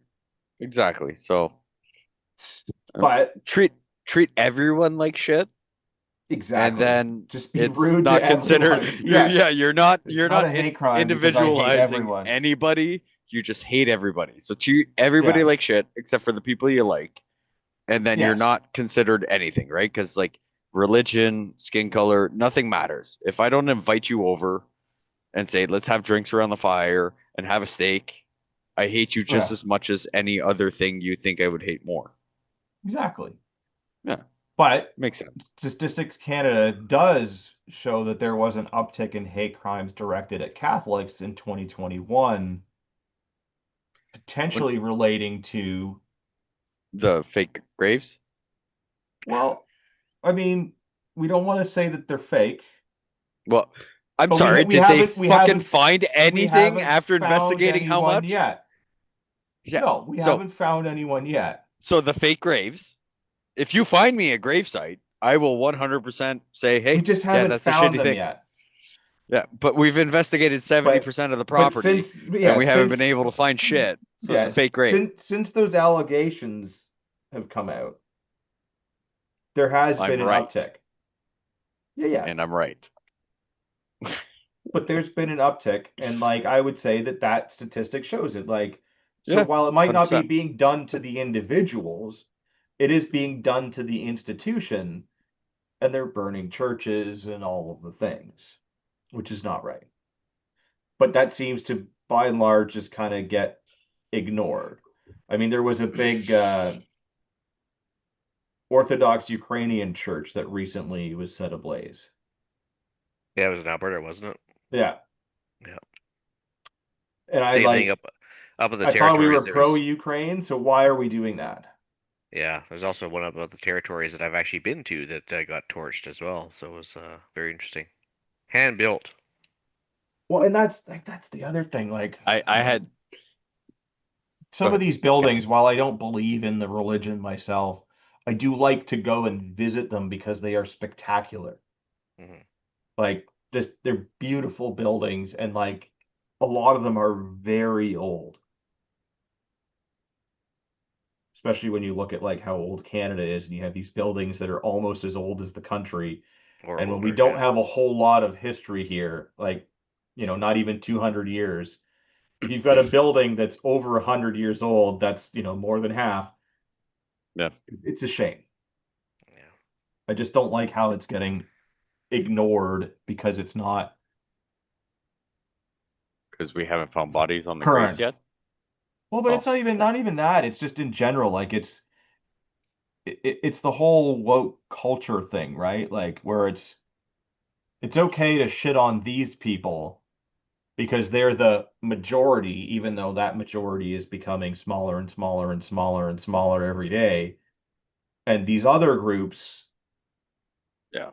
exactly. So um, But treat treat everyone like shit, and exactly, then just be it's rude to not considered. everyone. You're Yeah, yeah, it's you're not not a hate crime because I hate individualizing everyone. anybody. You just hate everybody. So treat everybody Yeah, like shit except for the people you like, and then you're yes, not considered anything, right? Because like religion, skin color, nothing matters. If I don't invite you over and say, let's have drinks around the fire and have a steak, I hate you just yeah, as much as any other thing you think I would hate more. exactly. Yeah, But makes sense. Statistics Canada does show that there was an uptick in hate crimes directed at Catholics in 2021, When potentially relating to, the fake graves. well, I mean, we don't want to say that they're fake, Well, I'm but sorry, we did they haven't we fucking haven't find we anything haven't after found investigating how anyone much? yet. Yeah. No, we So, haven't found anyone yet. so the fake graves, if you find me a gravesite, I will 100% say, We hey, just yeah, haven't that's a found shitty them thing. yet. Yeah, but we've investigated But 70% of the but property and we haven't been able to find shit. So it's a yeah, fake grave. since those allegations have come out, there has I'm been an right. uptick. Yeah, yeah. And I'm right. But there's been an uptick, and like I would say that that statistic shows it. Like, so Yeah, while it might not be 100%. being done to the individuals, it is being done to the institution, and they're burning churches and all of the things, which is not right. But that seems to, by and large, just kind of get ignored. I mean, there was a big Orthodox Ukrainian church that recently was set ablaze. Yeah, it was in Alberta, wasn't it? Yeah, Yeah. and I Same thing like, up in the I thought we territories. were There was pro-Ukraine, so why are we doing that? yeah. There's also one about the territories that I've actually been to that got torched as well. So it was very interesting. Hand built. Well, and that's the other thing. Like, I had, go some of ahead. these buildings, while I don't believe in the religion myself, I do like to go and visit them because they are spectacular. Hmm. Like, just they're beautiful buildings, and like a lot of them are very old, especially when you look at like how old Canada is, and you have these buildings that are almost as old as the country. Or And when we older, don't yeah. have a whole lot of history here, like, not even 200 years, if you've got a building that's over 100 years old, that's, more than half, Yeah, it's a shame. Yeah. I just don't like how it's getting ignored because it's not because we haven't found bodies on the graves current. yet. Well, but it's Oh, not even that. It's just in general, like it's the whole woke culture thing, right? Like where it's okay to shit on these people because they're the majority, even though that majority is becoming smaller and smaller and smaller and smaller every day. And these other groups, yeah.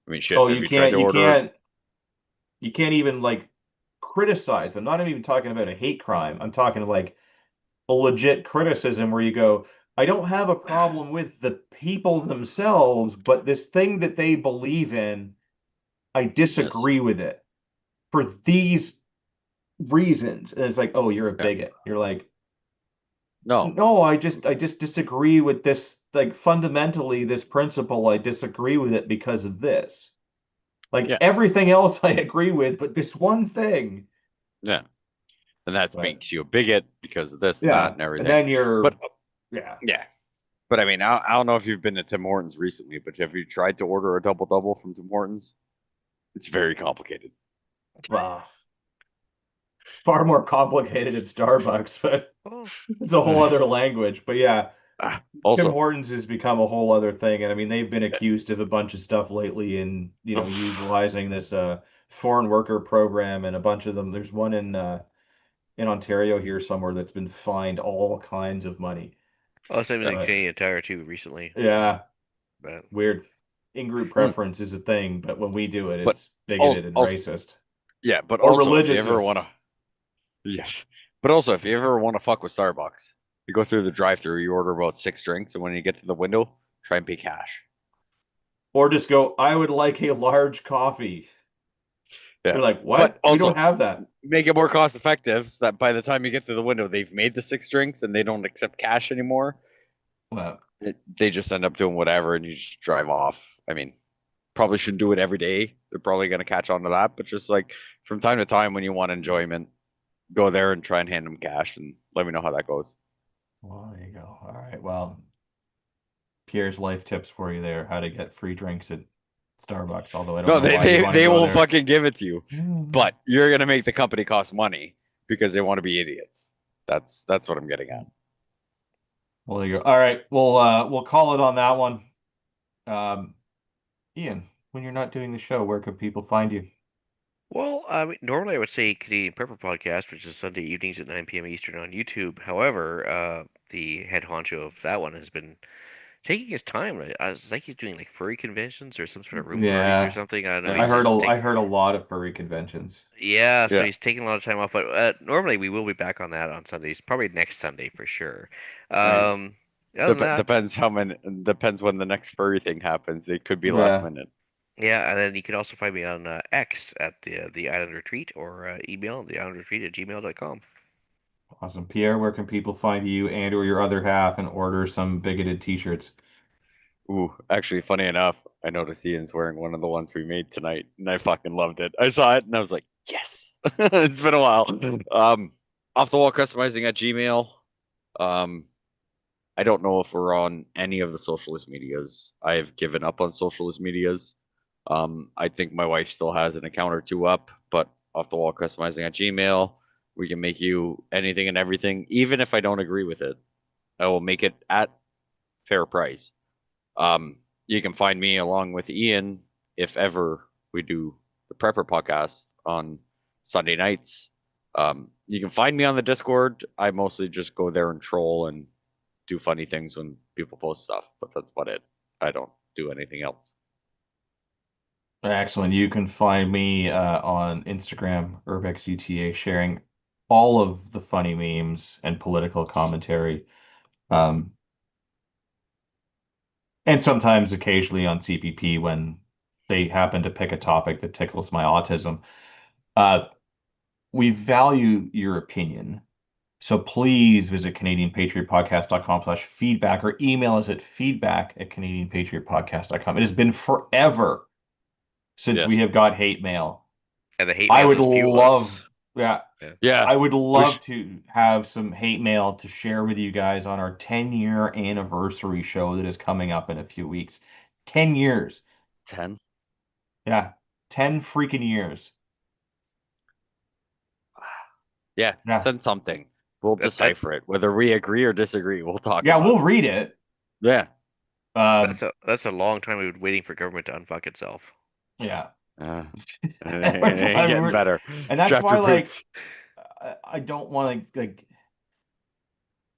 I mean, shit. oh, Have you tried to order? you can't even like criticize them. Not even talking about a hate crime. I'm talking like a legit criticism where you go, I don't have a problem with the people themselves, but this thing that they believe in, I Yes. disagree with it. for these reasons. And it's like, oh, you're a Yeah. bigot. You're like, No, no, I just disagree with this. Like fundamentally, this principle, I disagree with it because of this. Like Yeah. everything else I agree with, but this one thing. yeah, and that But makes you a bigot because of this and that yeah, and and everything. then you're But yeah. yeah, but I mean, I don't know if you've been to Tim Hortons recently, but have you tried to order a double double from Tim Hortons? It's very complicated. Well, it's far more complicated at Starbucks, but Oh, it's a whole other language. But yeah, Tim Also, Hortons has become a whole other thing, and I mean they've been accused of a bunch of stuff lately in utilizing this foreign worker program, and a bunch of them. There's one in Ontario here somewhere that's been fined all kinds of money. same with Uh, Canadian Tire too recently. yeah, But weird. In-group mm, preference is a thing, but when we do it, but it's bigoted and also, racist yeah, but or also if you ever want religiousist. to, yes, but also if you ever want to fuck with Starbucks, you go through the drive-through, you order about 6 drinks, and when you get to the window, try and pay cash. Or just go, I would like a large coffee. Yeah, You're like, but what? We don't also have that. make it more cost effective so that by the time you get to the window, they've made the 6 drinks and they don't accept cash anymore. Well, They just end up doing whatever and you just drive off. I mean, probably shouldn't do it every day. They're probably going to catch on to that, but just like from time to time when you want enjoyment, go there and try and hand them cash and let me know how that goes. well, there you go. All right. Well, Pierre's life tips for you there, how to get free drinks at Starbucks, although I don't No, know they why you they, want to they go will there. fucking give it to you, Mm. but you're going to make the company cost money because they want to be idiots. That's what I'm getting at. Well, there you go. All right. We'll call it on that one. Um, Ian, when you're not doing the show, where can people find you? well, I mean, normally I would say Canadian Prepper Podcast, which is Sunday evenings at 9 p.m. Eastern on YouTube. However, the head honcho of that one has been taking his time. It's like he's doing like furry conventions or some sort of room parties or Yeah, something. I don't know. Uh, He's just I take heard a lot of furry conventions. Yeah, so yeah. he's taking a lot of time off. But normally we will be back on that on Sundays, probably next Sunday for sure. Nice. Other than that, Depends how many. Depends when the next furry thing happens. It could be last Yeah, minute. yeah, and then you can also find me on X at the Island Retreat or email theislandretreat@gmail.com. awesome. Pierre, where can people find you and or your other half and order some bigoted t-shirts? Ooh, actually, funny enough, I noticed Ian's wearing one of the ones we made tonight, and I fucking loved it. I saw it and I was like, yes. It's been a while. Off the wall customizing at Gmail. Um, I don't know if we're on any of the socialist medias. I've given up on socialist medias. I think my wife still has an account or two up, but off the wall customizing at Gmail, we can make you anything and everything, even if I don't agree with it. I will make it at fair price. You can find me along with Ian if ever we do the Prepper podcast on Sunday nights. You can find me on the Discord. I mostly just go there and troll and do funny things when people post stuff, but that's about it. I don't do anything else. Excellent. You can find me on Instagram, UrbexUTA, sharing all of the funny memes and political commentary. Um, and sometimes occasionally on CPP when they happen to pick a topic that tickles my autism. Uh, we value your opinion. So please visit CanadianPatriotPodcast.com/feedback or email us at feedback@CanadianPatriotPodcast.com. It has been forever since we Yes. have got hate mail. And the hate I mail would just fuel love, us. yeah, Yeah. Yeah. I would We love to have some hate mail to share with you guys on our 10-year anniversary show that is coming up in a few weeks. 10 years. 10. Yeah, 10 freaking years. Yeah. Yeah. Send something. We'll That decipher it. Whether we agree or disagree, we'll talk Yeah, about we'll it. read it. Yeah. Um, that's a long time we've been waiting for government to unfuck itself. yeah. Uh, And it ain't getting better. that's Strap why, your like, boots. I don't want to, like,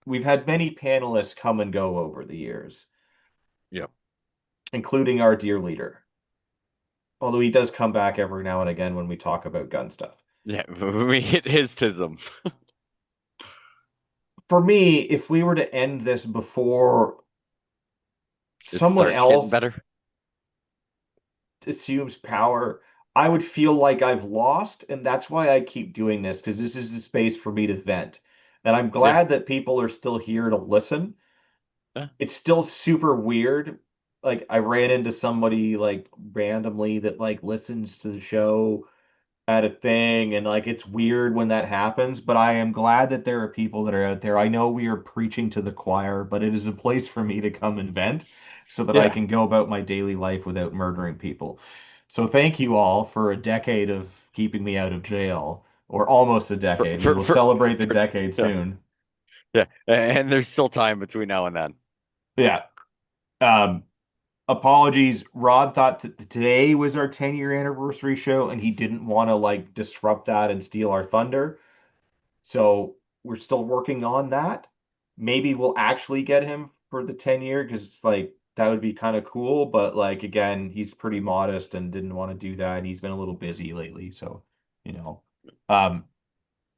we've had many panelists come and go over the years, Yep. including our dear leader. Although he does come back every now and again when we talk about gun stuff. Yeah. We hit his tism. For me, if we were to end this before It someone starts getting else better. assumes power, I would feel like I've lost, and that's why I keep doing this, because this is the space for me to vent. And I'm Yeah. glad that people are still here to listen. Yeah. It's still super weird. Like I ran into somebody like randomly that like listens to the show at a thing, and like it's weird when that happens, but I am glad that there are people that are out there. I know we are preaching to the choir, but it is a place for me to come and vent so that I Yeah. can go about my daily life without murdering people. So thank you all for a decade of keeping me out of jail, or almost a For, decade. We for, will for, celebrate the for, decade yeah. soon. Yeah. And there's still time between now and then. Yeah. Um, Apologies. Rod thought today was our 10-year anniversary show, and he didn't want to like disrupt that and steal our thunder. So we're still working on that. Maybe we'll actually get him for the 10-year because like that would be kind of cool. But like again, he's pretty modest and didn't want to do that. And he's been a little busy lately. So, you know. Um,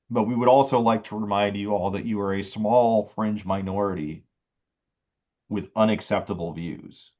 but we would also like to remind you all that you are a small fringe minority with unacceptable views.